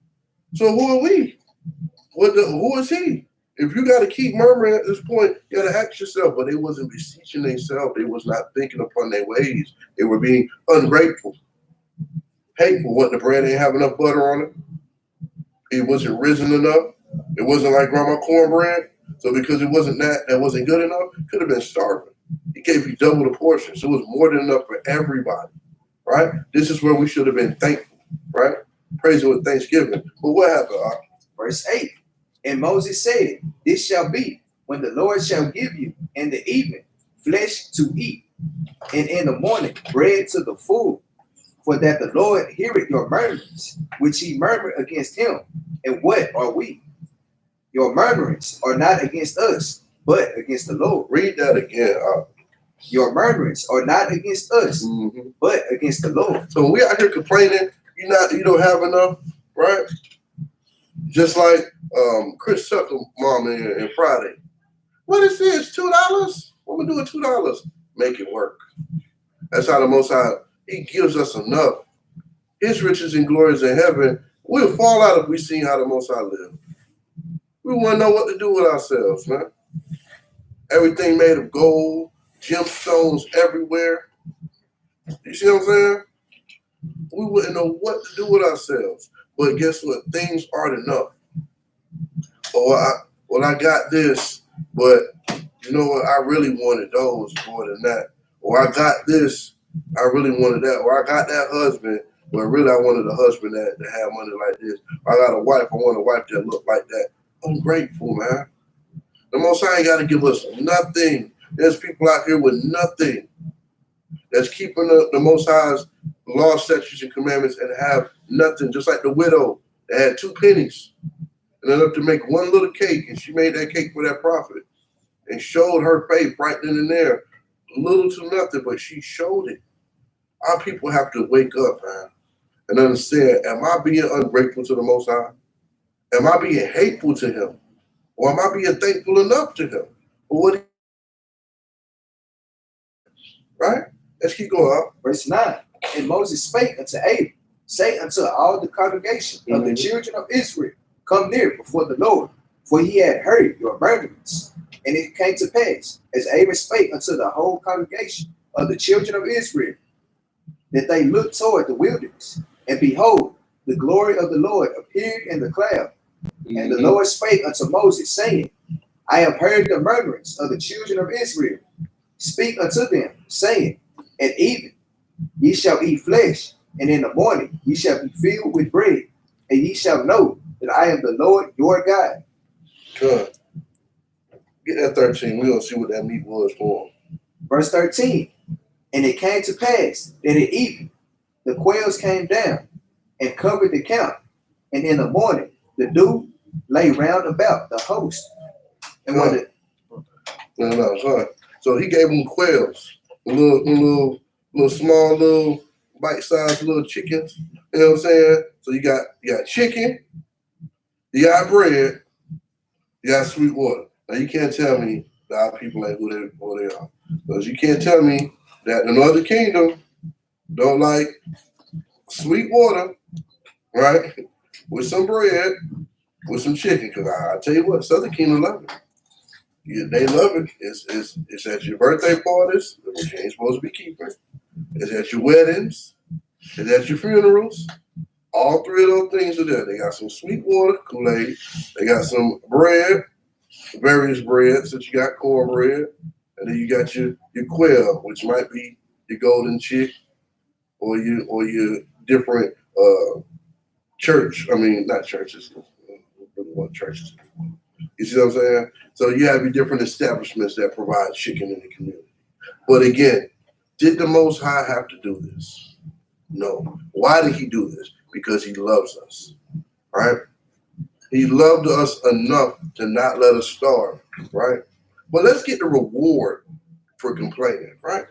So who are we? Who is he? If you got to keep murmuring at this point, you got to ask yourself. But they wasn't beseeching themselves. They was not thinking upon their ways. They were being ungrateful, hateful. What, the bread ain't have enough butter on it? It wasn't risen enough. It wasn't like grandma cornbread. So because it wasn't that wasn't good enough, could have been starving. He gave you double the portion. So it was more than enough for everybody, right? This is where we should have been thankful, right? Praising with thanksgiving. But what happened? Verse 8. And Moses said, this shall be when the Lord shall give you in the evening flesh to eat, and in the morning bread to the full, for that the Lord heareth your murmurings, which ye murmur against him. And what are we? Your murmurings are not against us, but against the Lord. Read that again. Your murmurings are not against us, but against the Lord. So when we out here complaining, you don't have enough, right? Just like Chris Tucker mom in Friday. What is this? $2? What we doing $2? Make it work. That's how the Most High, he gives us enough. His riches and glories in heaven. We'll fall out if we see how the Most High live. We want to know what to do with ourselves, man. Everything made of gold, gemstones everywhere. You see what I'm saying? We wouldn't know what to do with ourselves. But guess what? Things aren't enough. I got this, but you know what? I really wanted those more than that. Or I got this, I really wanted that. Or I got that husband, but really I wanted a husband that had money like this. Or I got a wife, I want a wife that looked like that. I'm grateful, man. The Most High ain't got to give us nothing. There's people out here with nothing that's keeping the Most High's law, statutes, and commandments and have nothing, just like the widow that had 2 pennies and enough to make one little cake, and she made that cake for that prophet and showed her faith right then and there. Little to nothing, but she showed it. Our people have to wake up, man, and understand, am I being ungrateful to the Most High? Am I being hateful to him? Or am I being thankful enough to him? Or what? Right? Let's keep going up. Verse 9. And Moses spake unto Aaron, say unto all the congregation of the children of Israel, come near before the Lord, for he had heard your murmurings. And it came to pass, as Aaron spake unto the whole congregation of the children of Israel, that they looked toward the wilderness, and behold, the glory of the Lord appeared in the cloud. And the Lord spake unto Moses, saying, I have heard the murmurings of the children of Israel. Speak unto them, saying, at even ye shall eat flesh, and in the morning ye shall be filled with bread, and ye shall know that I am the Lord your God. Good. Get that 13. We're going to see what that meat was for them. Verse 13. And it came to pass that at even the quails came down and covered the camp, and in the morning the dew lay round about the host. And when sorry. So he gave them quails, little small, little bite-sized little chickens. You know what I'm saying? So you got chicken, you got bread, you got sweet water. Now you can't tell me that our people ain't who they are. Because you can't tell me that the Northern Kingdom don't like sweet water, right? With some bread, with some chicken. Because I tell you what, Southern Kingdom love it. Yeah, they love it. It's at your birthday parties, which you ain't supposed to be keeping. It's at your weddings. It's at your funerals. All 3 of those things are there. They got some sweet water, Kool-Aid. They got some bread, various breads. That you got cornbread. And then you got your quail, which might be your golden chick or your different church. I mean, not churches. we want churches. You see what I'm saying? So you have your different establishments that provide chicken in the community. But again, did the Most High have to do this? No. Why did he do this? Because he loves us, right? He loved us enough to not let us starve, right? But let's get the reward for complaining, right?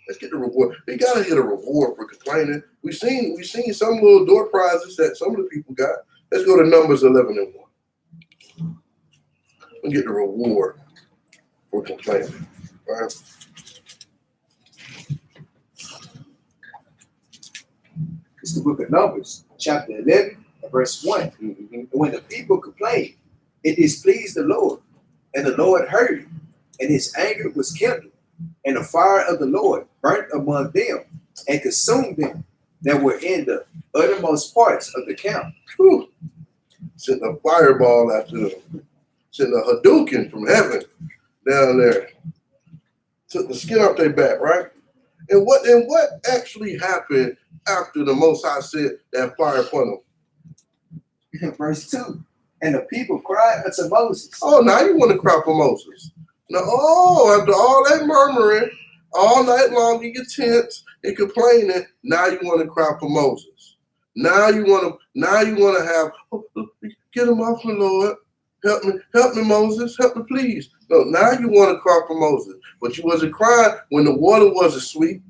Let's get the reward. We gotta get a reward for complaining. We've seen some little door prizes that some of the people got. Let's go to Numbers 11:1. We'll get the reward for complaining, right? It's the book of Numbers, chapter 11, verse 1. Mm-hmm. And when the people complained, it displeased the Lord, and the Lord heard it, and his anger was kindled, and the fire of the Lord burnt among them and consumed them that were in the uttermost parts of the camp. Whew. Sent a fireball after them. Sent a Hadouken from heaven down there. Took the skin off their back, right? And what actually happened after the Most High said that fire upon them? Verse 2. And the people cried unto Moses. Oh, now you want to cry for Moses. Now, after all that murmuring, all night long in your tents and complaining, now you want to cry for Moses. Now you want to have, get him off me, Lord. Help me, Moses. Help me, please. No, now you want to cry for Moses. But you wasn't crying when the water wasn't sweet,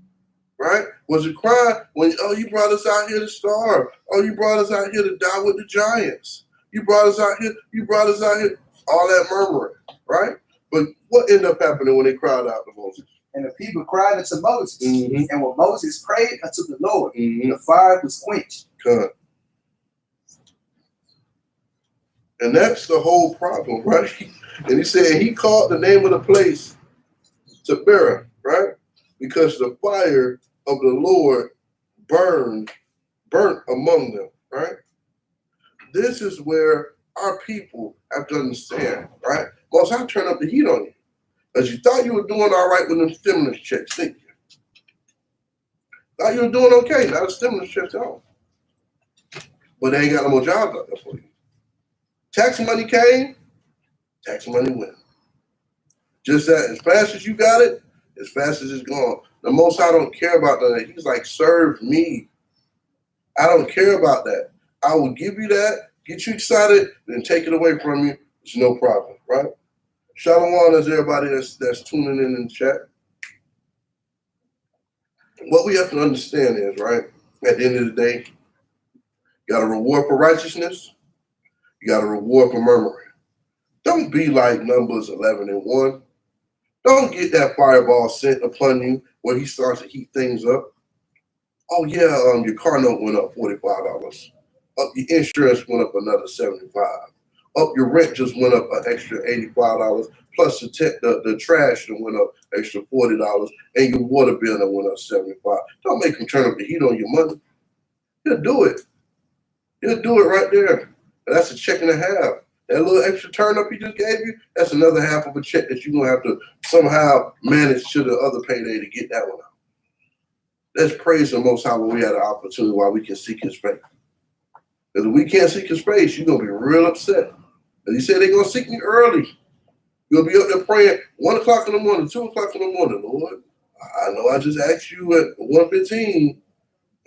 right? Wasn't crying when, you brought us out here to starve. Oh, you brought us out here to die with the giants. You brought us out here, all that murmuring, right? But what ended up happening when they cried out to Moses? And the people cried unto Moses. Mm-hmm. And when Moses prayed unto the Lord, Mm-hmm. the fire was quenched. Good. And that's the whole problem, right? And he said he called the name of the place Taberah, right? Because the fire of the Lord burnt among them, right? This is where our people have to understand, right? Most I turn up the heat on you. Because you thought you were doing all right with them stimulus checks, didn't you? Thought you were doing okay. Now the stimulus checks on. But they ain't got no more jobs out there for you. Tax money came, tax money went. Just that as fast as you got it, as fast as it's gone. The Most High don't care about that. He's like, serve me. I don't care about that. I will give you that, get you excited, then take it away from you. It's no problem, right? Shalom is everybody that's tuning in the chat. What we have to understand is, right, at the end of the day, you got a reward for righteousness, you got a reward for murmuring. Don't be like Numbers 11:1. Don't get that fireball sent upon you where he starts to heat things up. Oh yeah, your car note went up $45. Up your insurance went up another $75. Up your rent just went up an extra $85. Plus the trash that went up extra $40, and your water bill that went up $75. Don't make him turn up the heat on your money. He'll do it. He'll do it right there. And that's a check and a half. That little extra turn up he just gave you, that's another half of a check that you're going to have to somehow manage to the other payday to get that one out. Let's praise the Most High when we had an opportunity while we can seek his face. Because if we can't seek his face, you're going to be real upset. And he said they're going to seek me early. You'll be up there praying 1 o'clock in the morning, 2 o'clock in the morning, Lord. I know I just asked you at 1:15,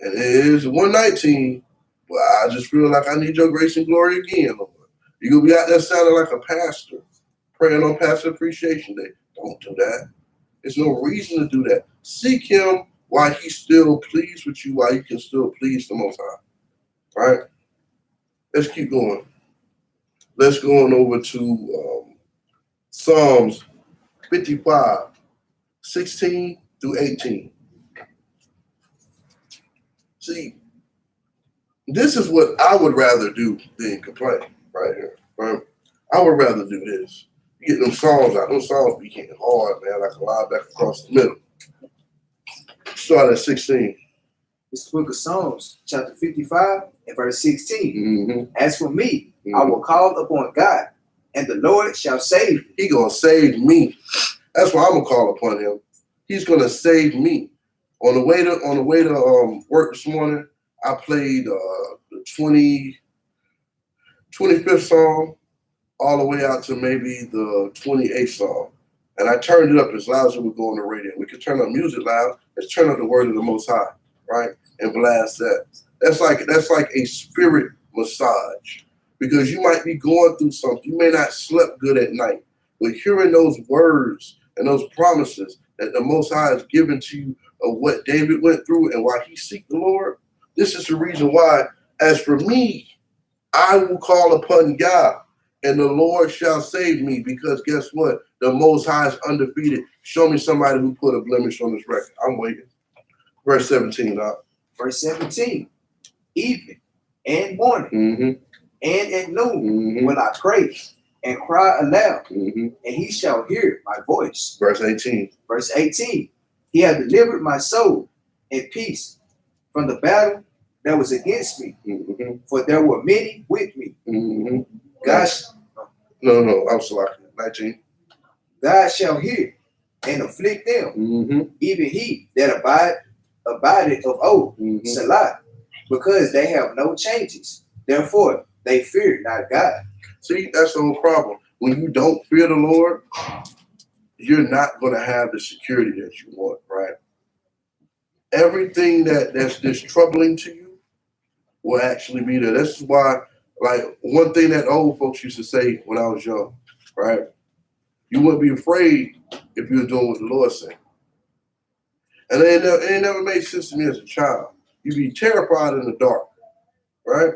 and it is 1:19, but I just feel like I need your grace and glory again, Lord. You're going to be out there sounding like a pastor, praying on Pastor Appreciation Day. Don't do that. There's no reason to do that. Seek him while he's still pleased with you, while you can still please the Most High. All right? Let's keep going. Let's go on over to Psalms 55, 16 through 18. See, this is what I would rather do than complain right here. Right? I would rather do this. Get them songs out. Those songs be hitting hard, man, like a line back across the middle. Start at 16. It's the book of Psalms, chapter 55 and verse 16. Mm-hmm. As for me, I will call upon God, and the Lord shall save me. He gonna save me. That's why I'm gonna call upon him. He's gonna save me. On the way to work this morning, I played the 25th Psalm, all the way out to maybe the 28th Psalm. And I turned it up as loud as it would go on the radio. We could turn up music loud. Let's turn up the word of the Most High, right? And blast that. That's like a spirit massage, because you might be going through something. You may not slept good at night, but hearing those words and those promises that the Most High has given to you of what David went through and why he seeked the Lord, this is the reason why, as for me, I will call upon God, and the Lord shall save me, because guess what? The Most High is undefeated. Show me somebody who put a blemish on this record. I'm waiting. Verse 17, Verse 17. Evening and morning and at noon will I pray and cry aloud, and he shall hear my voice. Verse 18. Verse 18. He hath delivered my soul in peace from the battle that was against me, for there were many with me. God, no, I'm sorry. 19. God shall hear and afflict them, even he that abideth of old, Salah, because they have no changes. Therefore, they fear not God. See, that's the whole problem. When you don't fear the Lord, you're not going to have the security that you want, right? Everything that's just troubling to you will actually be there. This is why, like, one thing that old folks used to say when I was young, right? You wouldn't be afraid if you were doing what the Lord said. And it never made sense to me as a child. You'd be terrified in the dark, right?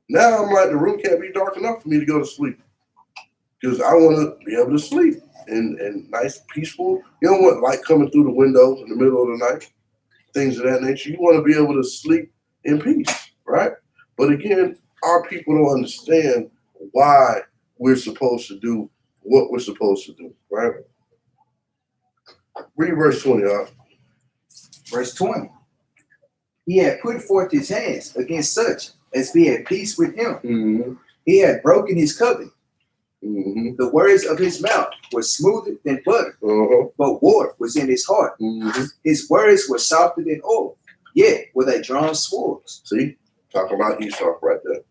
Now I'm like, the room can't be dark enough for me to go to sleep, because I want to be able to sleep and nice, peaceful. You don't want light coming through the windows in the middle of the night, things of that nature. You want to be able to sleep in peace, right? But again, our people don't understand why we're supposed to do what we're supposed to do, right? Read verse 20, Verse 20. He had put forth his hands against such as be at peace with him. He had broken his covenant. The words of his mouth were smoother than butter, but war was in his heart. His words were softer than oil, yet were they drawn swords. See, talking about Esau right there.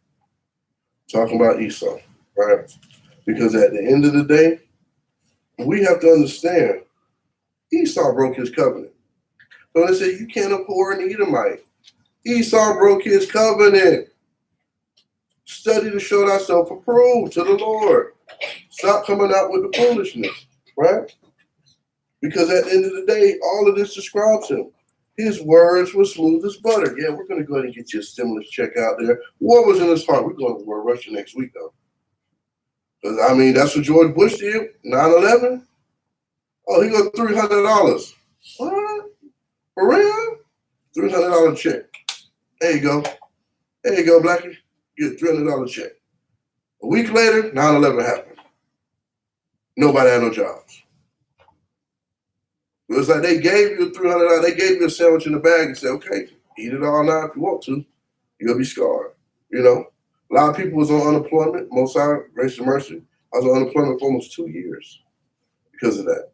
Talking about Esau, right? Because at the end of the day, we have to understand Esau broke his covenant. So they say you can't abhor an Edomite. Esau broke his covenant. Study to show thyself approved to the Lord. Stop coming out with the foolishness, right? Because at the end of the day, all of this describes him. His words were smooth as butter. Yeah, we're going to go ahead and get you a stimulus check out there. War was in his heart. We're going to war Russia next week, though. Because, I mean, that's what George Bush did, 9/11. Oh, he got $300. What? For real? $300 check. There you go. There you go, Blackie. Get a $300 check. A week later, 9/11 happened. Nobody had no jobs. It was like they gave you $300. They gave you a sandwich in the bag and said, okay, eat it all now if you want to. You're going to be scarred. You know, a lot of people was on unemployment. Most of grace and mercy. I was on unemployment for almost 2 years because of that.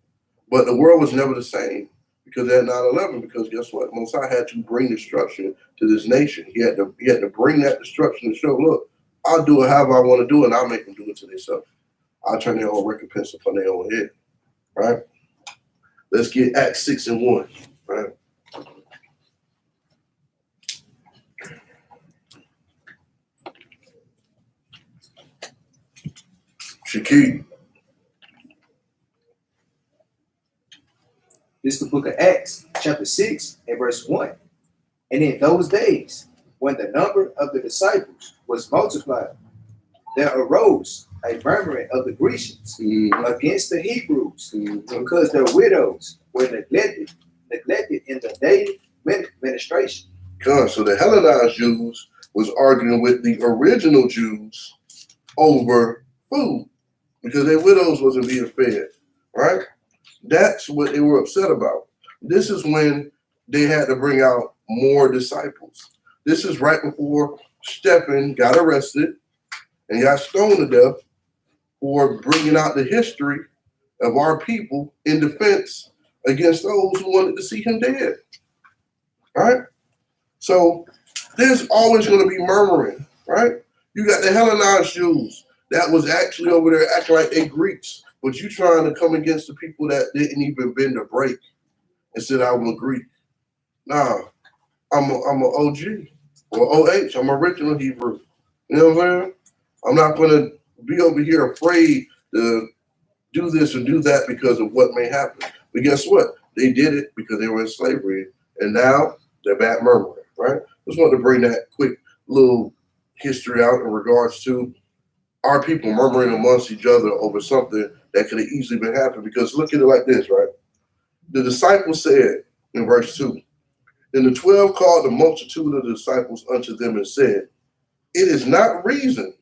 But the world was never the same because of that 9/11. Because guess what? Most High had to bring destruction to this nation. He had to bring that destruction to show, look, I'll do it however I want to do it, and I'll make them do it to themselves. I'll turn their own recompense upon their own head. Right? Let's get Acts 6:1. Right? Shakir. This is the book of Acts, chapter 6, and verse 1. And in those days, when the number of the disciples was multiplied, there arose a murmuring of the Grecians against the Hebrews, because their widows were neglected in the daily ministration. So the Hellenized Jews was arguing with the original Jews over food because their widows wasn't being fed, right? That's what they were upset about. This is when they had to bring out more disciples. This is right before Stephen got arrested and got stoned to death for bringing out the history of our people in defense against those who wanted to see him dead. Right? So there's always going to be murmuring, right? You got the Hellenized Jews. that was actually over there acting like they Greeks, but you trying to come against the people that didn't even bend a break and said I'm a Greek. Nah, I'm a OG or OH. I'm original Hebrew. You know what I'm saying? I'm not gonna be over here afraid to do this or do that because of what may happen. But guess what? They did it because they were in slavery, and now they're back murmuring, right? Just want to bring that quick little history out in regards to our people murmuring amongst each other over something that could have easily been happening. Because look at it like this, right? The disciples said in verse 2, then the 12 called the multitude of the disciples unto them and said, it is not reason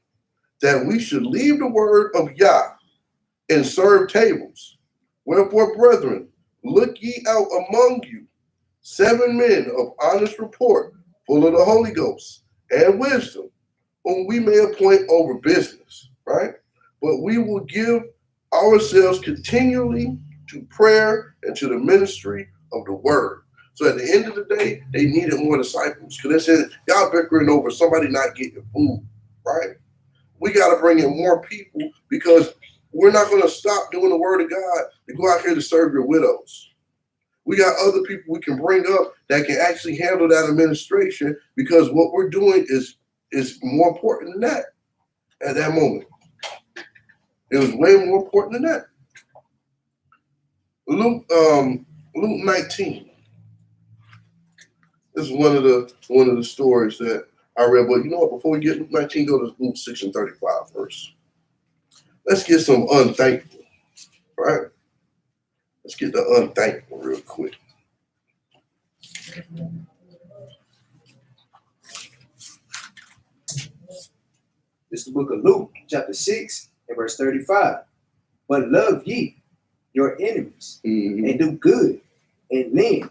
that we should leave the word of Yah and serve tables. Wherefore, brethren, look ye out among you 7 men of honest report, full of the Holy Ghost and wisdom, whom we may appoint over business, right? But we will give ourselves continually to prayer and to the ministry of the word. So at the end of the day, they needed more disciples because they said, y'all bickering over somebody not getting food, right? We got to bring in more people because we're not going to stop doing the word of God to go out here to serve your widows. We got other people we can bring up that can actually handle that administration because what we're doing is more important than that at that moment. It was way more important than that. Luke 19. This is one of the stories that I read. But you know what? Before we get Luke 19, go to Luke 6 and 35 first. Let's get some unthankful, right? Let's get the unthankful real quick. This is the book of Luke, chapter 6, and verse 35. But love ye your enemies, and do good, and lend,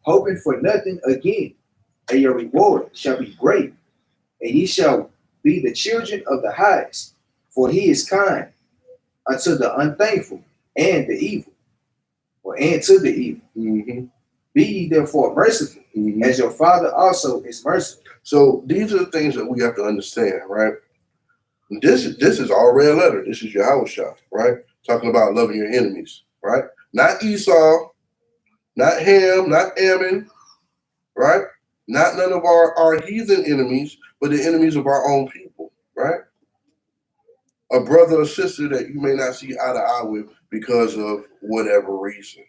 hoping for nothing again, and your reward shall be great, and ye shall be the children of the highest, for he is kind unto the unthankful and the evil, and to the evil. Be ye therefore merciful, as your Father also is merciful. So these are the things that we have to understand, right? This is all red letter. This is Yahushua, right? Talking about loving your enemies, right? Not Esau, not Ham, not Ammon, right? Not none of our heathen enemies, but the enemies of our own people, right? A brother or sister that you may not see eye to eye with because of whatever reason,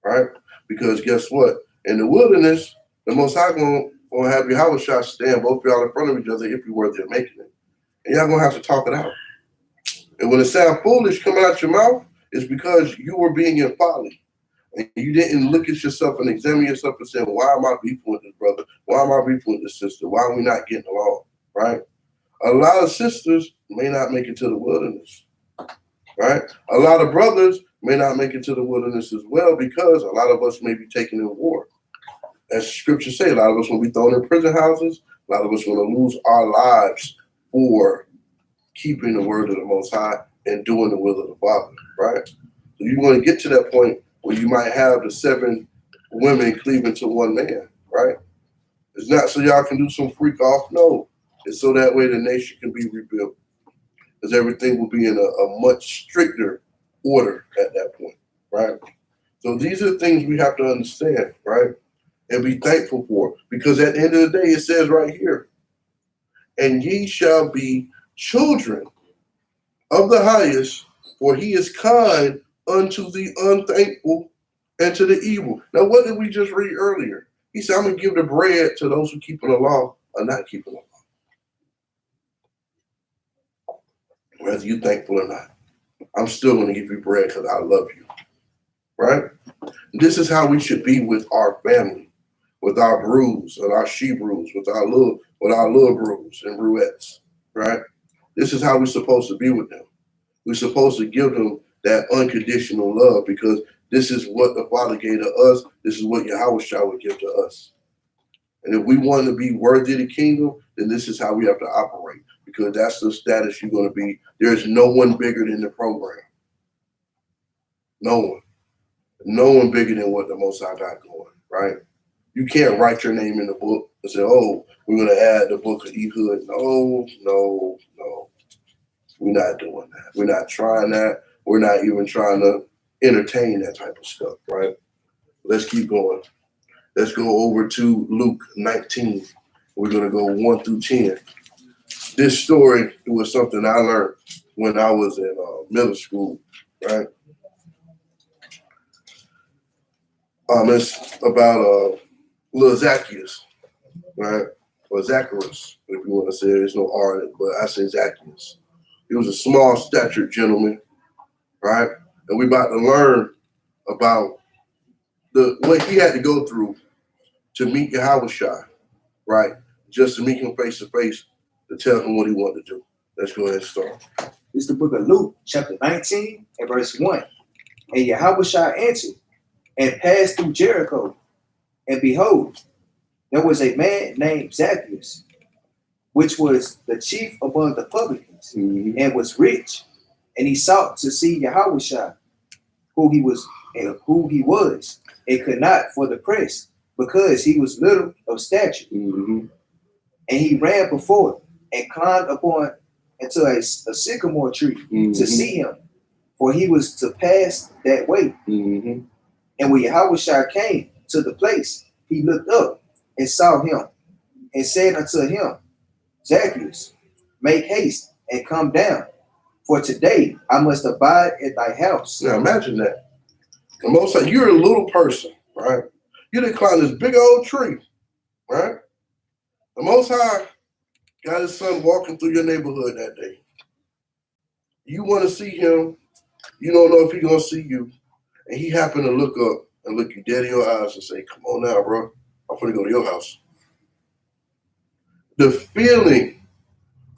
right? Because guess what? In the wilderness, the Most High going to have Yahushua stand both of y'all in front of each other if you're worthy of making it. And y'all going to have to talk it out. And when it sounds foolish coming out your mouth, it's because you were being in folly. And you didn't look at yourself and examine yourself and say, well, why am I beefing with this brother? Why am I beefing with this sister? Why are we not getting along, right? A lot of sisters may not make it to the wilderness, right? A lot of brothers may not make it to the wilderness as well because a lot of us may be taken in war. As scriptures say, a lot of us will be thrown in prison houses. A lot of us will lose our lives for keeping the word of the Most High and doing the will of the Father, right? So you're going to get to that point where you might have the 7 women cleaving to one man, right? It's not so y'all can do some freak off. No, it's so that way the nation can be rebuilt. Because everything will be in a much stricter order at that point, right? So these are the things we have to understand, right? And be thankful for. Because at the end of the day, it says right here, and ye shall be children of the highest, for he is kind unto the unthankful and to the evil. Now, what did we just read earlier? He said, I'm going to give the bread to those who keep the law or not keeping the law. Whether you're thankful or not, I'm still going to give you bread because I love you, right? This is how we should be with our family, with our brews and our she brews, with our little brews and brewettes, right? This is how we're supposed to be with them. We're supposed to give them that unconditional love because this is what the Father gave to us. This is what Yahushua would give to us. And if we want to be worthy of the kingdom, then this is how we have to operate because that's the status you're going to be. There's no one bigger than the program. No one. No one bigger than what the Most High got going, right? You can't write your name in the book and say, oh, we're going to add the book of Ehud. No. We're not doing that. We're not trying that. We're not even trying to entertain that type of stuff, right? Let's keep going. Let's go over to Luke 19. We're going to go 1 through 10. This story was something I learned when I was in middle school, right? It's about little Zacchaeus, right? Or Zacharias, if you want to say it. There's no R in it, but I say Zacchaeus. He was a small statured gentleman, right? And we're about to learn about what he had to go through to meet Yahushua, right? Just to meet him face to face, to tell him what he wanted to do. Let's go ahead and start. This is the book of Luke, chapter 19, and verse 1. And Yahushua entered and passed through Jericho. And behold, there was a man named Zacchaeus, which was the chief among the publicans, and was rich. And he sought to see Yahushua, who he was, and could not for the press, because he was little of stature. And he ran before him and climbed upon into a sycamore tree to see him, for he was to pass that way. And when Yahushua came to the place, he looked up and saw him and said unto him, Zacchaeus, make haste and come down, for today I must abide at thy house. Now imagine that. The Most High, you're a little person, right? You didn't climb this big old tree, right? The Most High got his son walking through your neighborhood that day. You want to see him. You don't know if he's going to see you. And he happened to look up and look you dead in your eyes and say, come on now, bro. I'm going to go to your house. The feeling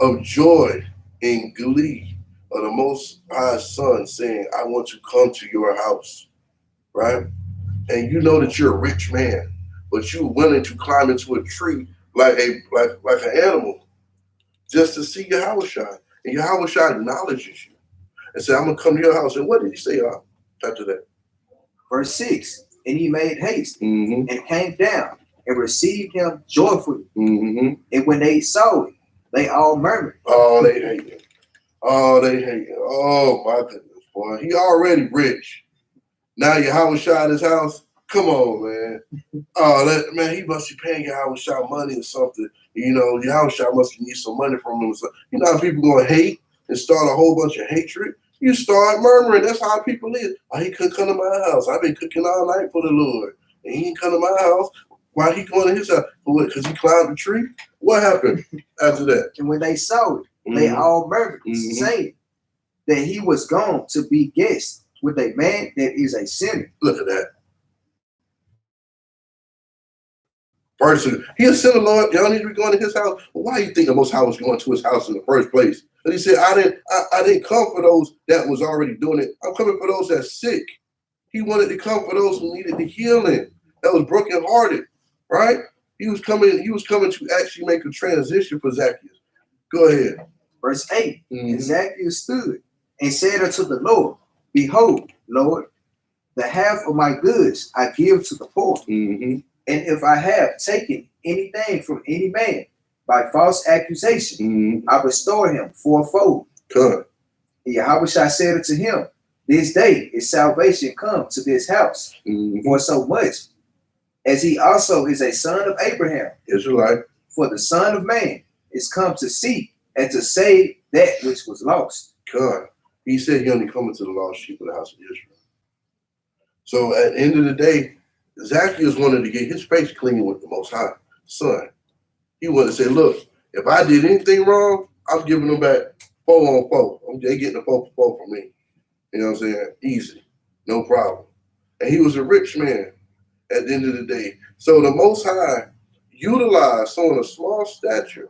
of joy and glee of the Most High Son saying, I want to come to your house, right? And you know that you're a rich man, but you're willing to climb into a tree like an animal just to see Yahushua. And Yahushua acknowledges you and said, I'm going to come to your house. And what did he say after that? Verse 6, and he made haste and came down and received him joyfully. And when they saw it, they all murmured. Oh, they hate him. Oh, they hate him. Oh, my goodness, boy. He already rich. Now Yahushua at his house? Come on, man. Oh, man, he must be paying Yahushua money or something. You know, Yahushua must need some money from him. So, you know how people going to hate and start a whole bunch of hatred? You start murmuring. That's how people is. Oh, he couldn't come to my house. I've been cooking all night for the Lord. And he didn't come to my house. Why he going to his house? Because he climbed the tree? What happened after that? And when they saw it, they all murmured, saying that he was gone to be guest with a man that is a sinner. Look at that. Person, he a sinner, Lord. Y'all need to be going to his house. Well, why do you think the Most High was going to his house in the first place? But he said, I didn't come for those that was already doing it. I'm coming for those that's sick. He wanted to come for those who needed the healing, that was brokenhearted, right? He was coming to actually make a transition for Zacchaeus. Go ahead. Verse 8, and Zacchaeus stood and said unto the Lord, Behold, Lord, the half of my goods I give to the poor. And if I have taken anything from any man by false accusation, I restore him fourfold. Good. And Yahushua said unto him, This day is salvation come to this house, for so much as he also is a son of Abraham. Israelite. For the Son of Man is come to seek and to save that which was lost. God. He said he only coming to the lost sheep of the house of Israel. So at the end of the day, Zacchaeus wanted to get his face clean with the Most High Son. He wanted to say, look, if I did anything wrong, I'm giving them back 4 on 4. They getting a 4 for 4 from me. You know what I'm saying? Easy. No problem. And he was a rich man at the end of the day. So the Most High utilized someone of small stature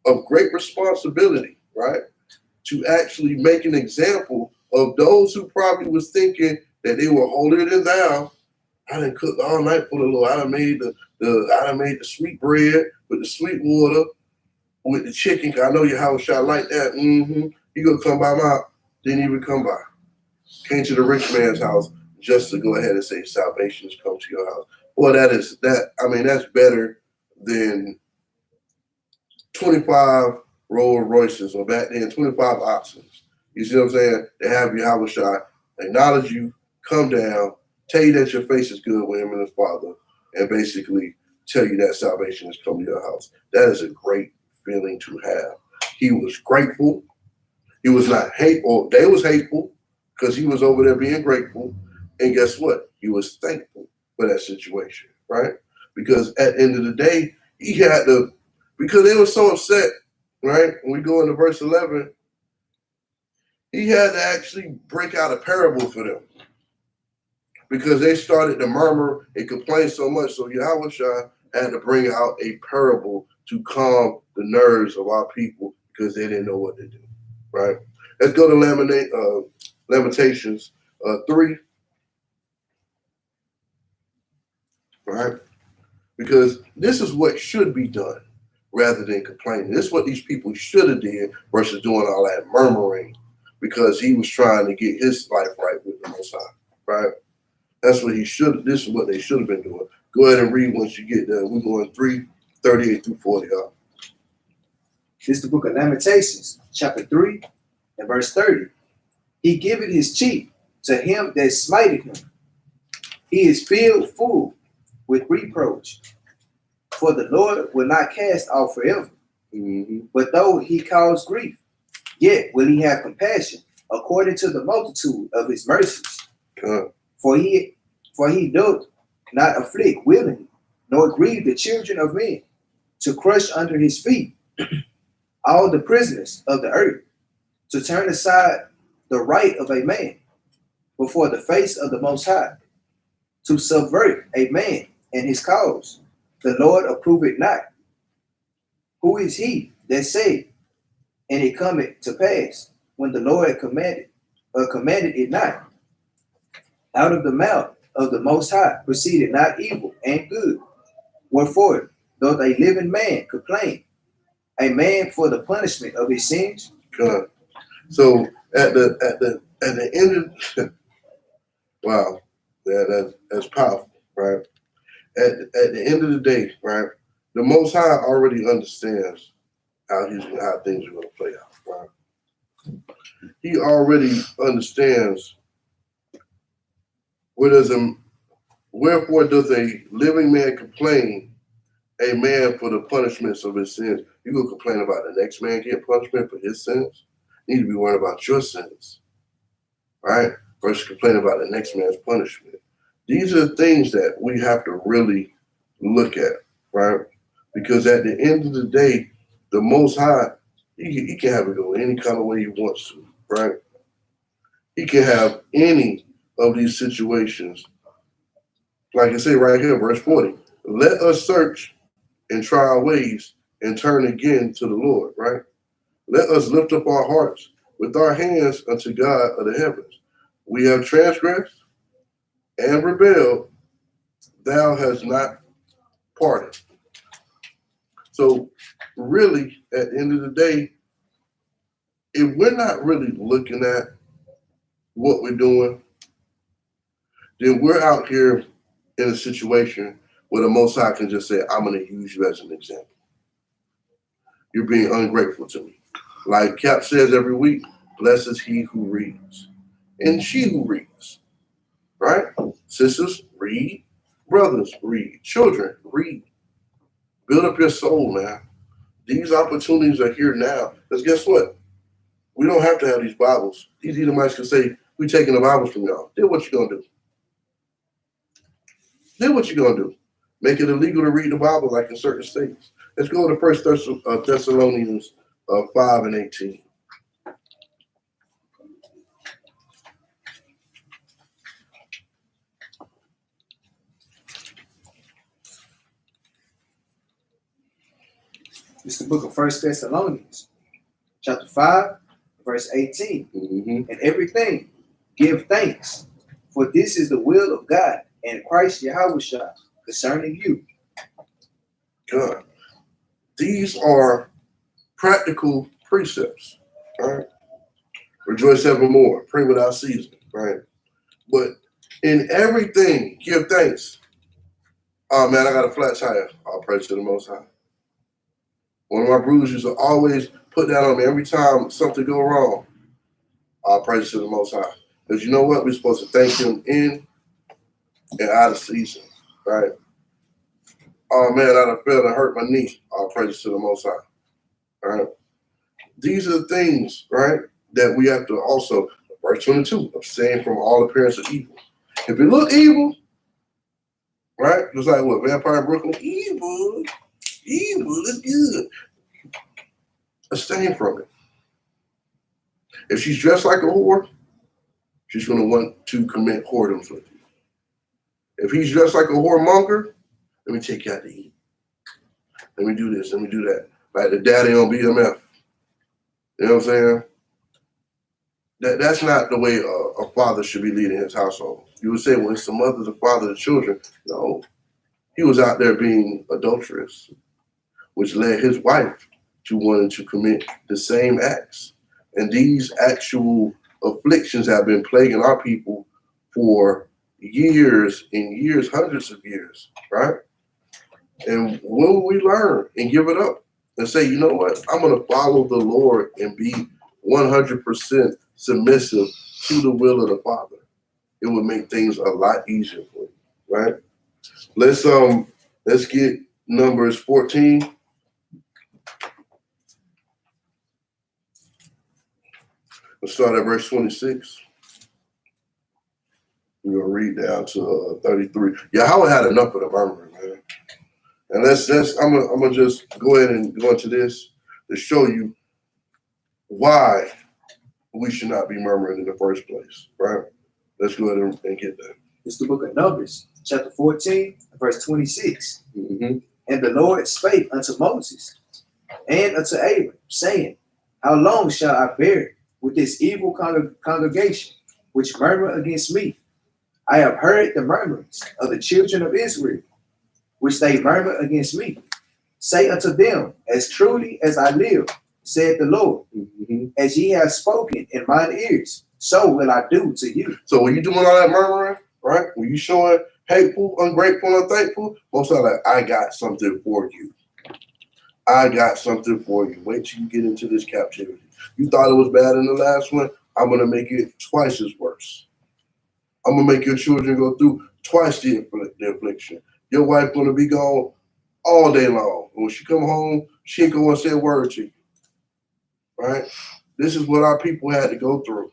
of great responsibility, right, to actually make an example of those who probably was thinking that they were holier than thou. I done cooked all night for the Lord. I done made the sweet bread with the sweet water with the chicken. Cause I know Yahushua like that. He gonna come by my, didn't even come by. Came to the rich man's house just to go ahead and say salvation has come to your house. Well, that's better than 25 Rolls Royces, or back then 25 oxen. You see what I'm saying? They have Yahweh Shai acknowledge you, come down, tell you that your face is good with him and his father, and basically tell you that salvation has come to your house. That is a great feeling to have. He was grateful. He was not hateful. They was hateful because he was over there being grateful. And guess what? He was thankful for that situation, right? Because at the end of the day, he had to, because they were so upset, right? When we go into verse 11, he had to actually break out a parable for them because they started to murmur and complain so much. So Yahweh Shai had to bring out a parable to calm the nerves of our people because they didn't know what to do, right? Let's go to Lamentations 3, right? Because this is what should be done rather than complaining. This is what these people should have did versus doing all that murmuring because he was trying to get his life right with the Most High, right? That's what he should. This is what they should have been doing. Go ahead and read once you get done. We're going 3:38 through 40, y'all. This is the book of Lamentations, chapter 3, and verse 30. He giveth his cheek to him that smiteth him. He is filled full with reproach. For the Lord will not cast off forever. But though he cause grief, yet will he have compassion according to the multitude of his mercies. For he doth not afflict willingly, nor grieve the children of men, to crush under his feet all the prisoners of the earth, to turn aside the right of a man before the face of the Most High, to subvert a man and his cause. The Lord approveth not. Who is he that said, and it cometh to pass, when the Lord commanded it not? Out of the mouth of the Most High proceeded not evil and good. Wherefore, though a living man complain, a man for the punishment of his sins. God. So at the end of wow, that's powerful, right? At the end of the day, right? The Most High already understands how things are going to play out, right? He already understands wherefore does a living man complain, a man for the punishments of his sins? You gonna complain about the next man getting punishment for his sins? You need to be worried about your sins, right? Versus complain about the next man's punishment. These are the things that we have to really look at, right? Because at the end of the day, the Most High, he can have it go any kind of way he wants to, right? He can have any of these situations. Like I say right here, verse 40, let us search and try our ways and turn again to the Lord, right? Let us lift up our hearts with our hands unto God of the heavens. We have transgressed and rebelled, thou hast not pardoned. So really, at the end of the day, if we're not really looking at what we're doing, then we're out here in a situation where the Most High can just say, I'm going to use you as an example. You're being ungrateful to me. Like Capt says every week, blessed is he who reads and she who reads, right? Sisters, read. Brothers, read. Children, read. Build up your soul, man. These opportunities are here now. Because guess what? We don't have to have these Bibles. These Edomites can say, we're taking the Bibles from y'all. Then what you going to do? Then what you going to do? Make it illegal to read the Bible like in certain states. Let's go to 1 Thessalonians 5 and 18. This is the book of 1 Thessalonians, chapter 5, verse 18. And everything give thanks, for this is the will of God and Christ Yahushua concerning you. God. These are practical precepts, right? Rejoice evermore, pray without ceasing, right? But in everything, give thanks. Oh man, I got a flat tire. I'll pray to the Most High. One of my brothers used to always put that on me every time something go wrong. All praise to the Most High. Because you know what? We're supposed to thank him in and out of season, right? Oh man, I done fell and hurt my knee. All praise to the Most High. All right. These are the things, right, that we have to also, verse 22, abstain from all appearance of evil. If it look evil, right, just like what, Vampire Brooklyn, evil is good. Abstain from it. If she's dressed like a whore, she's going to want to commit whoredoms with you. If he's dressed like a whoremonger, let me take you out to eat. Let me do this, let me do that. Like the daddy on BMF. You know what I'm saying? That's not the way a father should be leading his household. You would say, well, it's the mother, the father, the children. No. He was out there being adulterous, which led his wife to wanting to commit the same acts. And these actual afflictions have been plaguing our people for years and years, hundreds of years, right? And when we learn and give it up and say, you know what, I'm going to follow the Lord and be 100% submissive to the will of the Father, it would make things a lot easier for you, right? Let's get Numbers 14. Let's start at verse 26. We're gonna read down to 33. Yahweh had enough of the murmuring, man. And I'm gonna just go ahead and go into this to show you why we should not be murmuring in the first place, right? Let's go ahead and get that. It's the book of Numbers, chapter 14, verse 26. Mm-hmm. And the Lord spake unto Moses and unto Aaron, saying, how long shall I bear with this evil congregation, which murmur against me? I have heard the murmurings of the children of Israel, which they murmur against me. Say unto them, as truly as I live, said the Lord, as ye have spoken in mine ears, so will I do to you. So when you doing all that murmuring, right? When you showing hateful, ungrateful, unthankful, most of that, I got something for you. I got something for you. Wait till you get into this captivity. You thought it was bad in the last one. I'm going to make it twice as worse. I'm going to make your children go through twice the affliction. Your wife going to be gone all day long. When she come home, she ain't going to say a word to you. Right? This is what our people had to go through.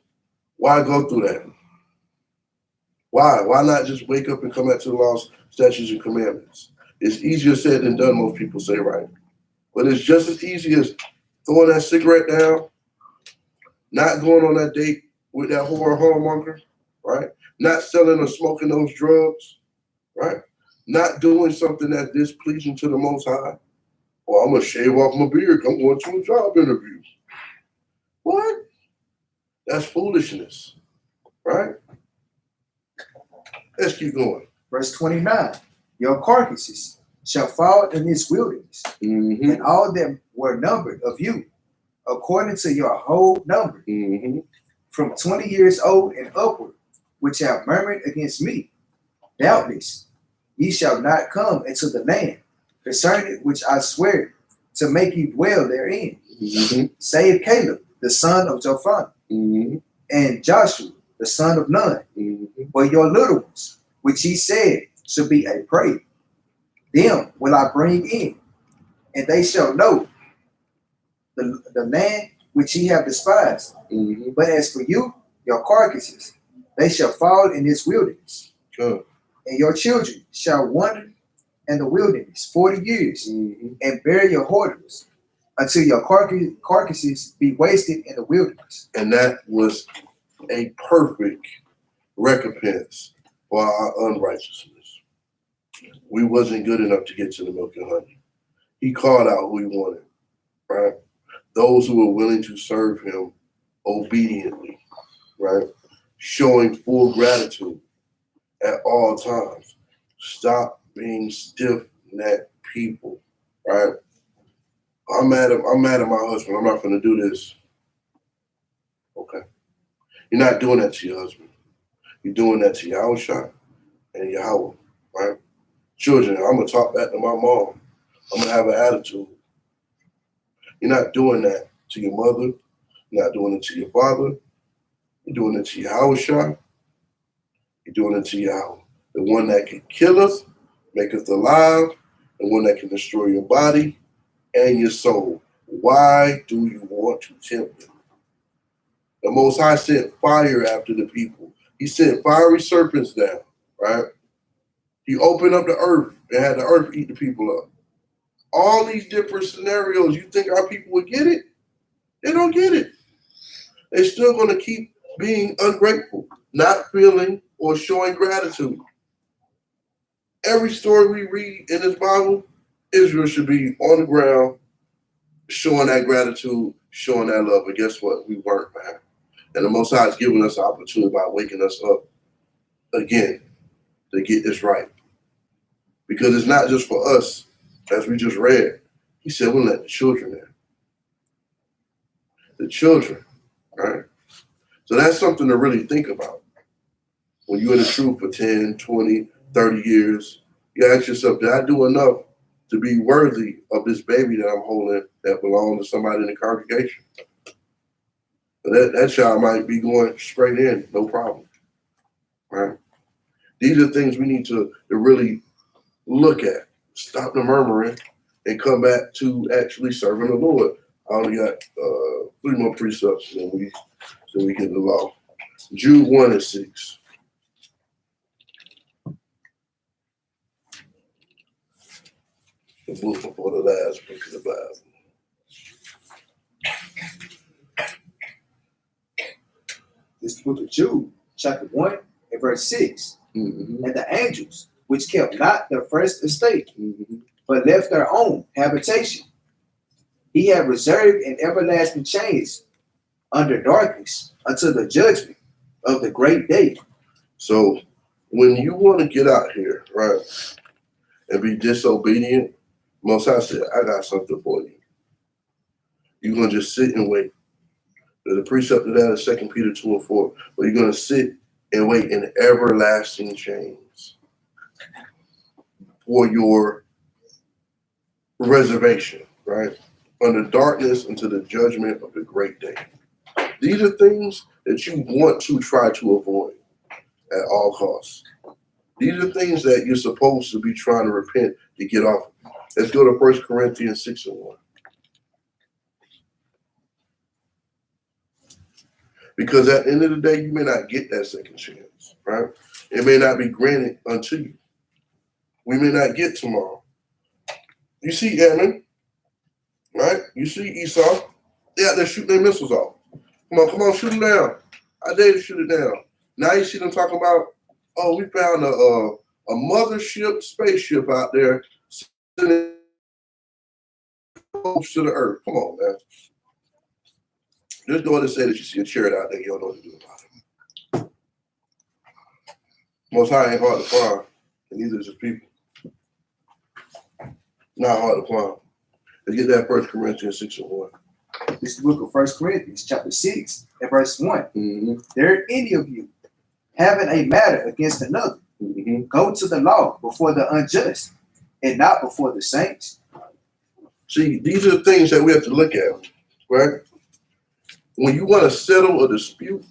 Why go through that? Why? Why not just wake up and come back to the laws, statutes, and commandments? It's easier said than done, most people say, right? But it's just as easy as throwing that cigarette down, not going on that date with that whoremonger, right? Not selling or smoking those drugs, right? Not doing something that's displeasing to the Most High. Well, I'm going to shave off my beard. I'm going to a job interview. What? That's foolishness, right? Let's keep going. Verse 29, your carcasses shall fall in this wilderness, and all that were numbered of you, according to your whole number, from 20 years old and upward, which have murmured against me. Doubtless, ye shall not come into the land concerning which I swear to make you dwell therein, save Caleb, the son of Jephunneh, and Joshua, the son of Nun, but your little ones, which he said should be a prey, them will I bring in, and they shall know the land which ye have despised. But as for you, your carcasses, they shall fall in this wilderness, and your children shall wander in the wilderness 40 years, and bury your whoredoms until your carcasses be wasted in the wilderness. And that was a perfect recompense for our unrighteousness. We wasn't good enough to get to the milk and honey. He called out who he wanted, right? Those who were willing to serve him obediently, right? Showing full gratitude at all times. Stop being stiff-necked people, right? I'm mad at my husband. I'm not going to do this. Okay. You're not doing that to your husband. You're doing that to Yahushua and Yahweh, right? Children, I'm going to talk back to my mom. I'm going to have an attitude. You're not doing that to your mother. You're not doing it to your father. You're doing it to Yahushua. You're doing it to Yahweh. The one that can kill us, make us alive, the one that can destroy your body and your soul. Why do you want to tempt him? The Most High sent fire after the people. He sent fiery serpents down, right? He opened up the earth and had the earth eat the people up. All these different scenarios, you think our people would get it? They don't get it. They're still going to keep being ungrateful, not feeling or showing gratitude. Every story we read in this Bible, Israel should be on the ground, showing that gratitude, showing that love. But guess what? We weren't, man. And the Most High has given us an opportunity by waking us up again to get this right. Because it's not just for us, as we just read. He said, we'll let the children in. The children, right? So that's something to really think about. When you're in the truth for 10, 20, 30 years, you ask yourself, did I do enough to be worthy of this baby that I'm holding that belongs to somebody in the congregation? That child might be going straight in, no problem, right? These are things we need to really look at. Stop the murmuring and come back to actually serving the Lord. I only got 3 more precepts, and we get the law. Jude 1:6. The book before the last book of the Bible. This is the book of Jude, chapter 1 and verse 6. Mm-hmm. And the angels, which kept not their first estate, Mm-hmm. but left their own habitation, he had reserved in everlasting chains under darkness until the judgment of the great day. So when you want to get out here, right, and be disobedient, Most High said, I got something for you. You're going to just sit and wait. The precept of that is 2 Peter 2:4. But you're going to sit and wait in everlasting chains for your reservation, right? Under darkness until the judgment of the great day. These are things that you want to try to avoid at all costs. These are things that you're supposed to be trying to repent to get off. Let's go to 1 Corinthians 6:1. Because at the end of the day, you may not get that second chance, right? It may not be granted unto you. We may not get tomorrow. You see Ammon, right? You see Esau. They out there shooting their missiles off. Come on, shoot them down. I dare to shoot it down. Now you see them talking about, oh, we found a mothership spaceship out there sending close to the earth. Come on, man. Just go ahead and say that you see a chariot out there, you don't know what to do about it. Most High ain't hard to find, and neither is his people. Not hard to find. Let's get that 1 Corinthians 6:1. This is the book of 1 Corinthians, chapter 6 and verse 1. Mm-hmm. There any of you having a matter against another, Mm-hmm. go to the law before the unjust and not before the saints. See, these are the things that we have to look at, right? When you want to settle a dispute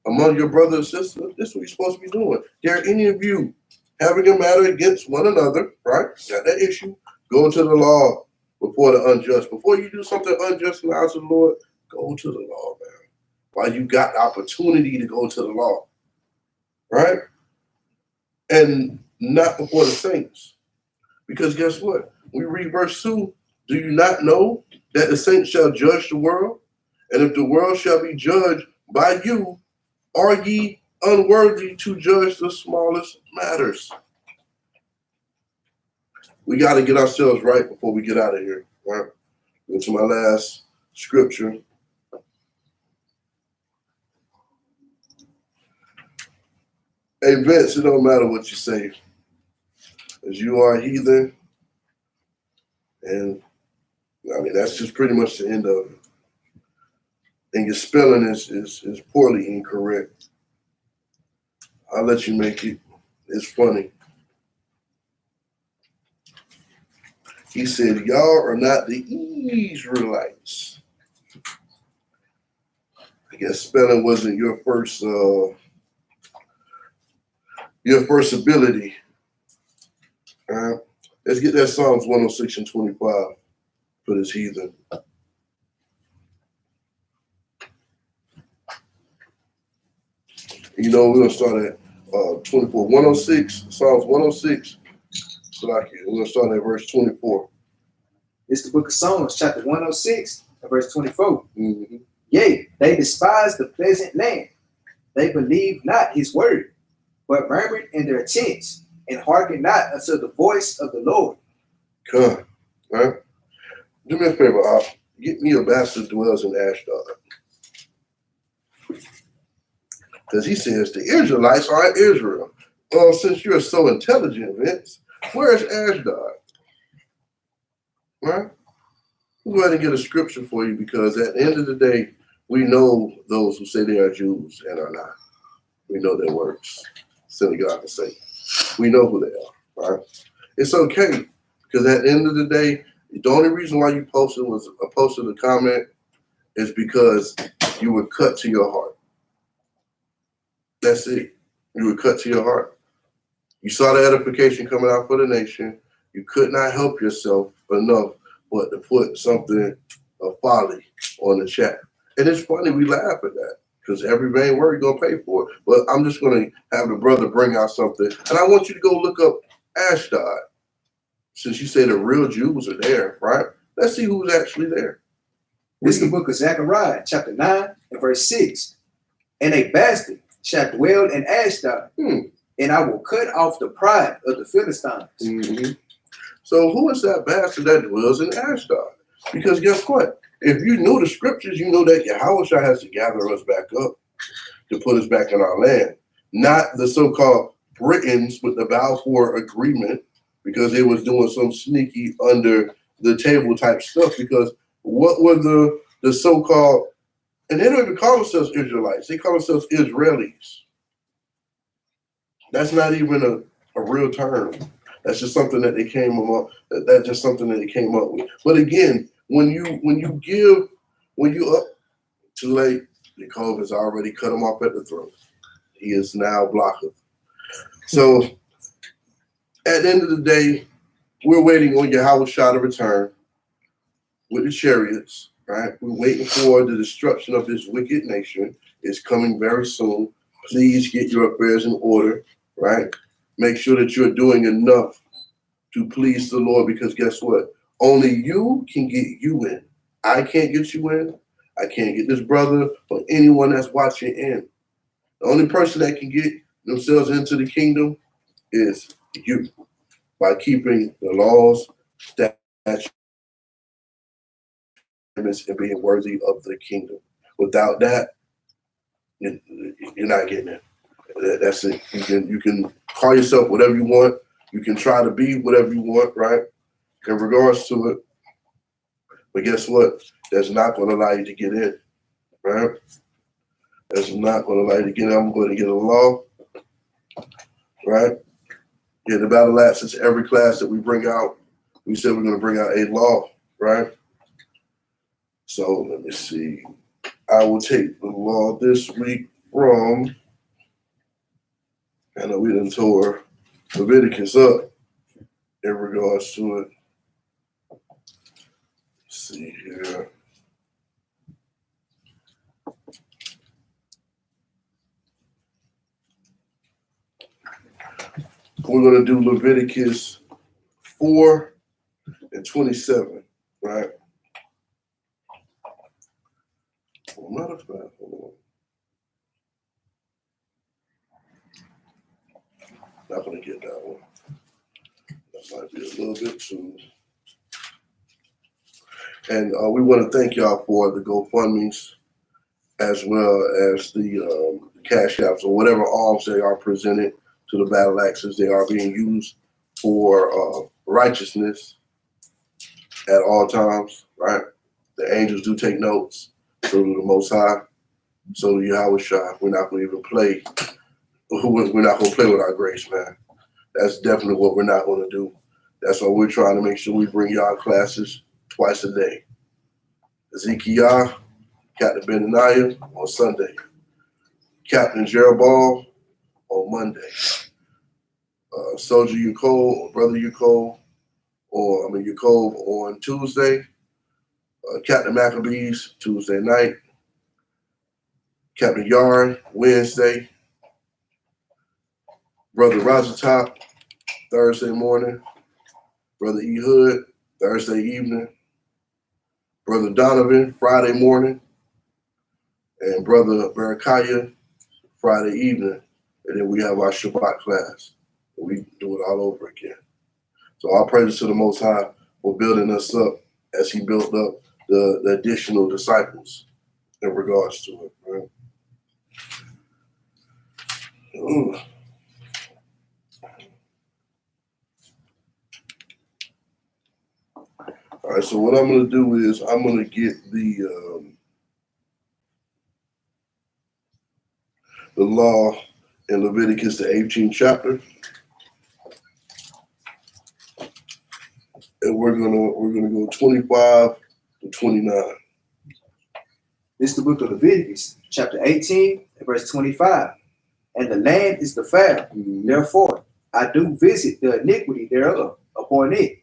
among your brother and sister, this is what you're supposed to be doing. There any of you having a matter against one another, right? Got that issue, go to the law before the unjust. Before you do something unjust in the house of the Lord, go to the law, man. While you got the opportunity to go to the law, right? And not before the saints. Because guess what? We read verse 2. Do you not know that the saints shall judge the world? And if the world shall be judged by you, are ye unworthy to judge the smallest matters? We got to get ourselves right before we get out of here, right? Go to my last scripture. Hey, Vince, it don't matter what you say. As you are a heathen. And, I mean, that's just pretty much the end of it. And your spelling is poorly incorrect. I'll let you make it. It's funny. He said, y'all are not the Israelites. I guess spelling wasn't your first ability. Let's get that Psalms 106 and 25 for this heathen. You know, we're going to start at 24. 106, Psalms 106. So like it. We're going to start at verse 24. It's the book of Psalms, chapter 106, and verse 24. Mm-hmm. Yea, they despise the pleasant land. They believe not his word, but murmured in their tents, and hearken not unto the voice of the Lord. Come, right? Do me a favor, Op. Get me a bastard dwells in Ashdod. Because he says the Israelites are in Israel. Well, since you're so intelligent, Vince, where's Ashdod? Right? We'll go ahead and get a scripture for you, because at the end of the day, we know those who say they are Jews and are not. We know their works. Synagogue and Satan. We know who they are, right? It's okay, because at the end of the day, the only reason why you posted a comment is because you were cut to your heart. That's it. You were cut to your heart. You saw the edification coming out for the nation. You could not help yourself enough but to put something of folly on the chat. And it's funny, we laugh at that, because every vain word you're going to pay for it. But I'm just going to have the brother bring out something. And I want you to go look up Ashdod. Since you say the real Jews are there, right? Let's see who's actually there. This is the book of Zechariah, chapter 9, and verse 6. And a bastard shall dwell in Ashdod, and I will cut off the pride of the Philistines. Mm-hmm. So who is that bastard that dwells in Ashdod? Because guess what? If you knew the scriptures, you know that Yahweh has to gather us back up to put us back in our land. Not the so-called Britons with the Balfour Agreement, because they was doing some sneaky under the table type stuff. Because what were the so-called, and they don't even call themselves Israelites, they call themselves Israelis. That's not even a real term. That's just something that they came up. That's just something that they came up with. But again, when you up too late, Jacob has already cut him off at the throat. He is now blocked. So at the end of the day, we're waiting on Yahweh to return with the chariots, right? We're waiting for the destruction of this wicked nation. It's coming very soon. Please get your affairs in order, right? Make sure that you're doing enough to please the Lord, because guess what? Only you can get you in. I can't get you in. I can't get this brother or anyone that's watching in. The only person that can get themselves into the kingdom is you, by keeping the laws, statutes, and being worthy of the kingdom. Without that, you're not getting it. That's it. You can call yourself whatever you want. You can try to be whatever you want, right? In regards to it. But guess what? That's not going to allow you to get in, right? That's not going to allow you to get in. I'm going to get a law, right? Yeah, the Battle Axes, every class that we bring out, we said we're going to bring out a law, right? So let me see. I will take the law this week from, I know we done tore Leviticus up in regards to it. Let's see here. We're going to do Leviticus 4 and 27, right? Well, matter of fact, hold on. Not going to get that one. That might be a little bit too. And we want to thank y'all for the GoFundMes, as well as the cash apps or whatever alms they are presented to the Battle Axes. They are being used for righteousness at all times, right? The angels do take notes. So do the Most High. So do Yahweh Shai. We're not going to even play. We're not going to play with our grace, man. That's definitely what we're not going to do. That's why we're trying to make sure we bring y'all classes twice a day. Ezekiel, Captain Benaniyah on Sunday. Captain Jerubbaal on Monday. Soldier Yakov or Brother Yakov, Yakov on Tuesday. Captain Maccabees, Tuesday night. Captain Yarn, Wednesday. Brother Rajatop, Thursday morning. Brother Ehud, Thursday evening. Brother Donovan, Friday morning. And Brother Benaniyah, Friday evening. And then we have our Shabbat class. We do it all over again. So all praises to the Most High for building us up as he built up the additional disciples in regards to it. Right? Ooh. All right, so what I'm going to do is I'm going to get the law in Leviticus, the 18th chapter, and we're gonna go 25 to 29. This is the book of Leviticus, chapter 18, and verse 25. And the land is defiled, therefore I do visit the iniquity thereof upon it,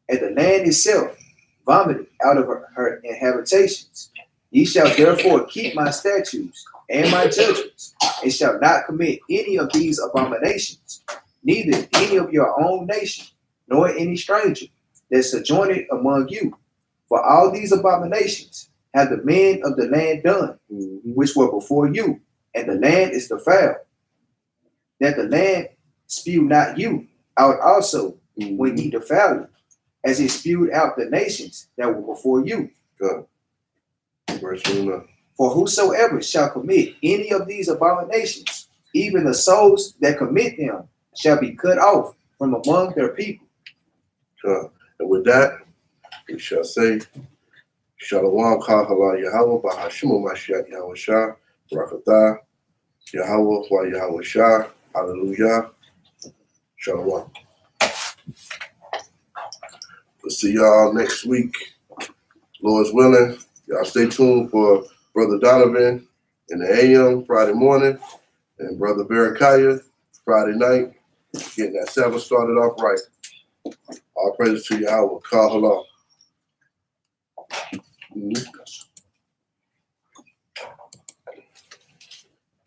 and the land itself vomited out of her inhabitations. Ye shall therefore keep my statutes and my judgments, and shall not commit any of these abominations, neither any of your own nation, nor any stranger that sojourneth among you. For all these abominations have the men of the land done, which were before you, and the land is defiled, that the land spew not you out also when ye defile it, as it spewed out the nations that were before you. Good. Verse 29. For whosoever shall commit any of these abominations, even the souls that commit them, shall be cut off from among their people. Good. And with that, we shall say, Shalom, Kahala Yahweh, Bahashima Mashiach Yahweh Shah, Rakatah, Yahweh, Wa Yahweh Shah, Hallelujah, Shalom. We'll see y'all next week, Lord's willing. Y'all stay tuned for Brother Donovan in the AM Friday morning, and Brother Benaniyah Friday night, getting that Sabbath started off right. All praises to Yahweh. Kahala.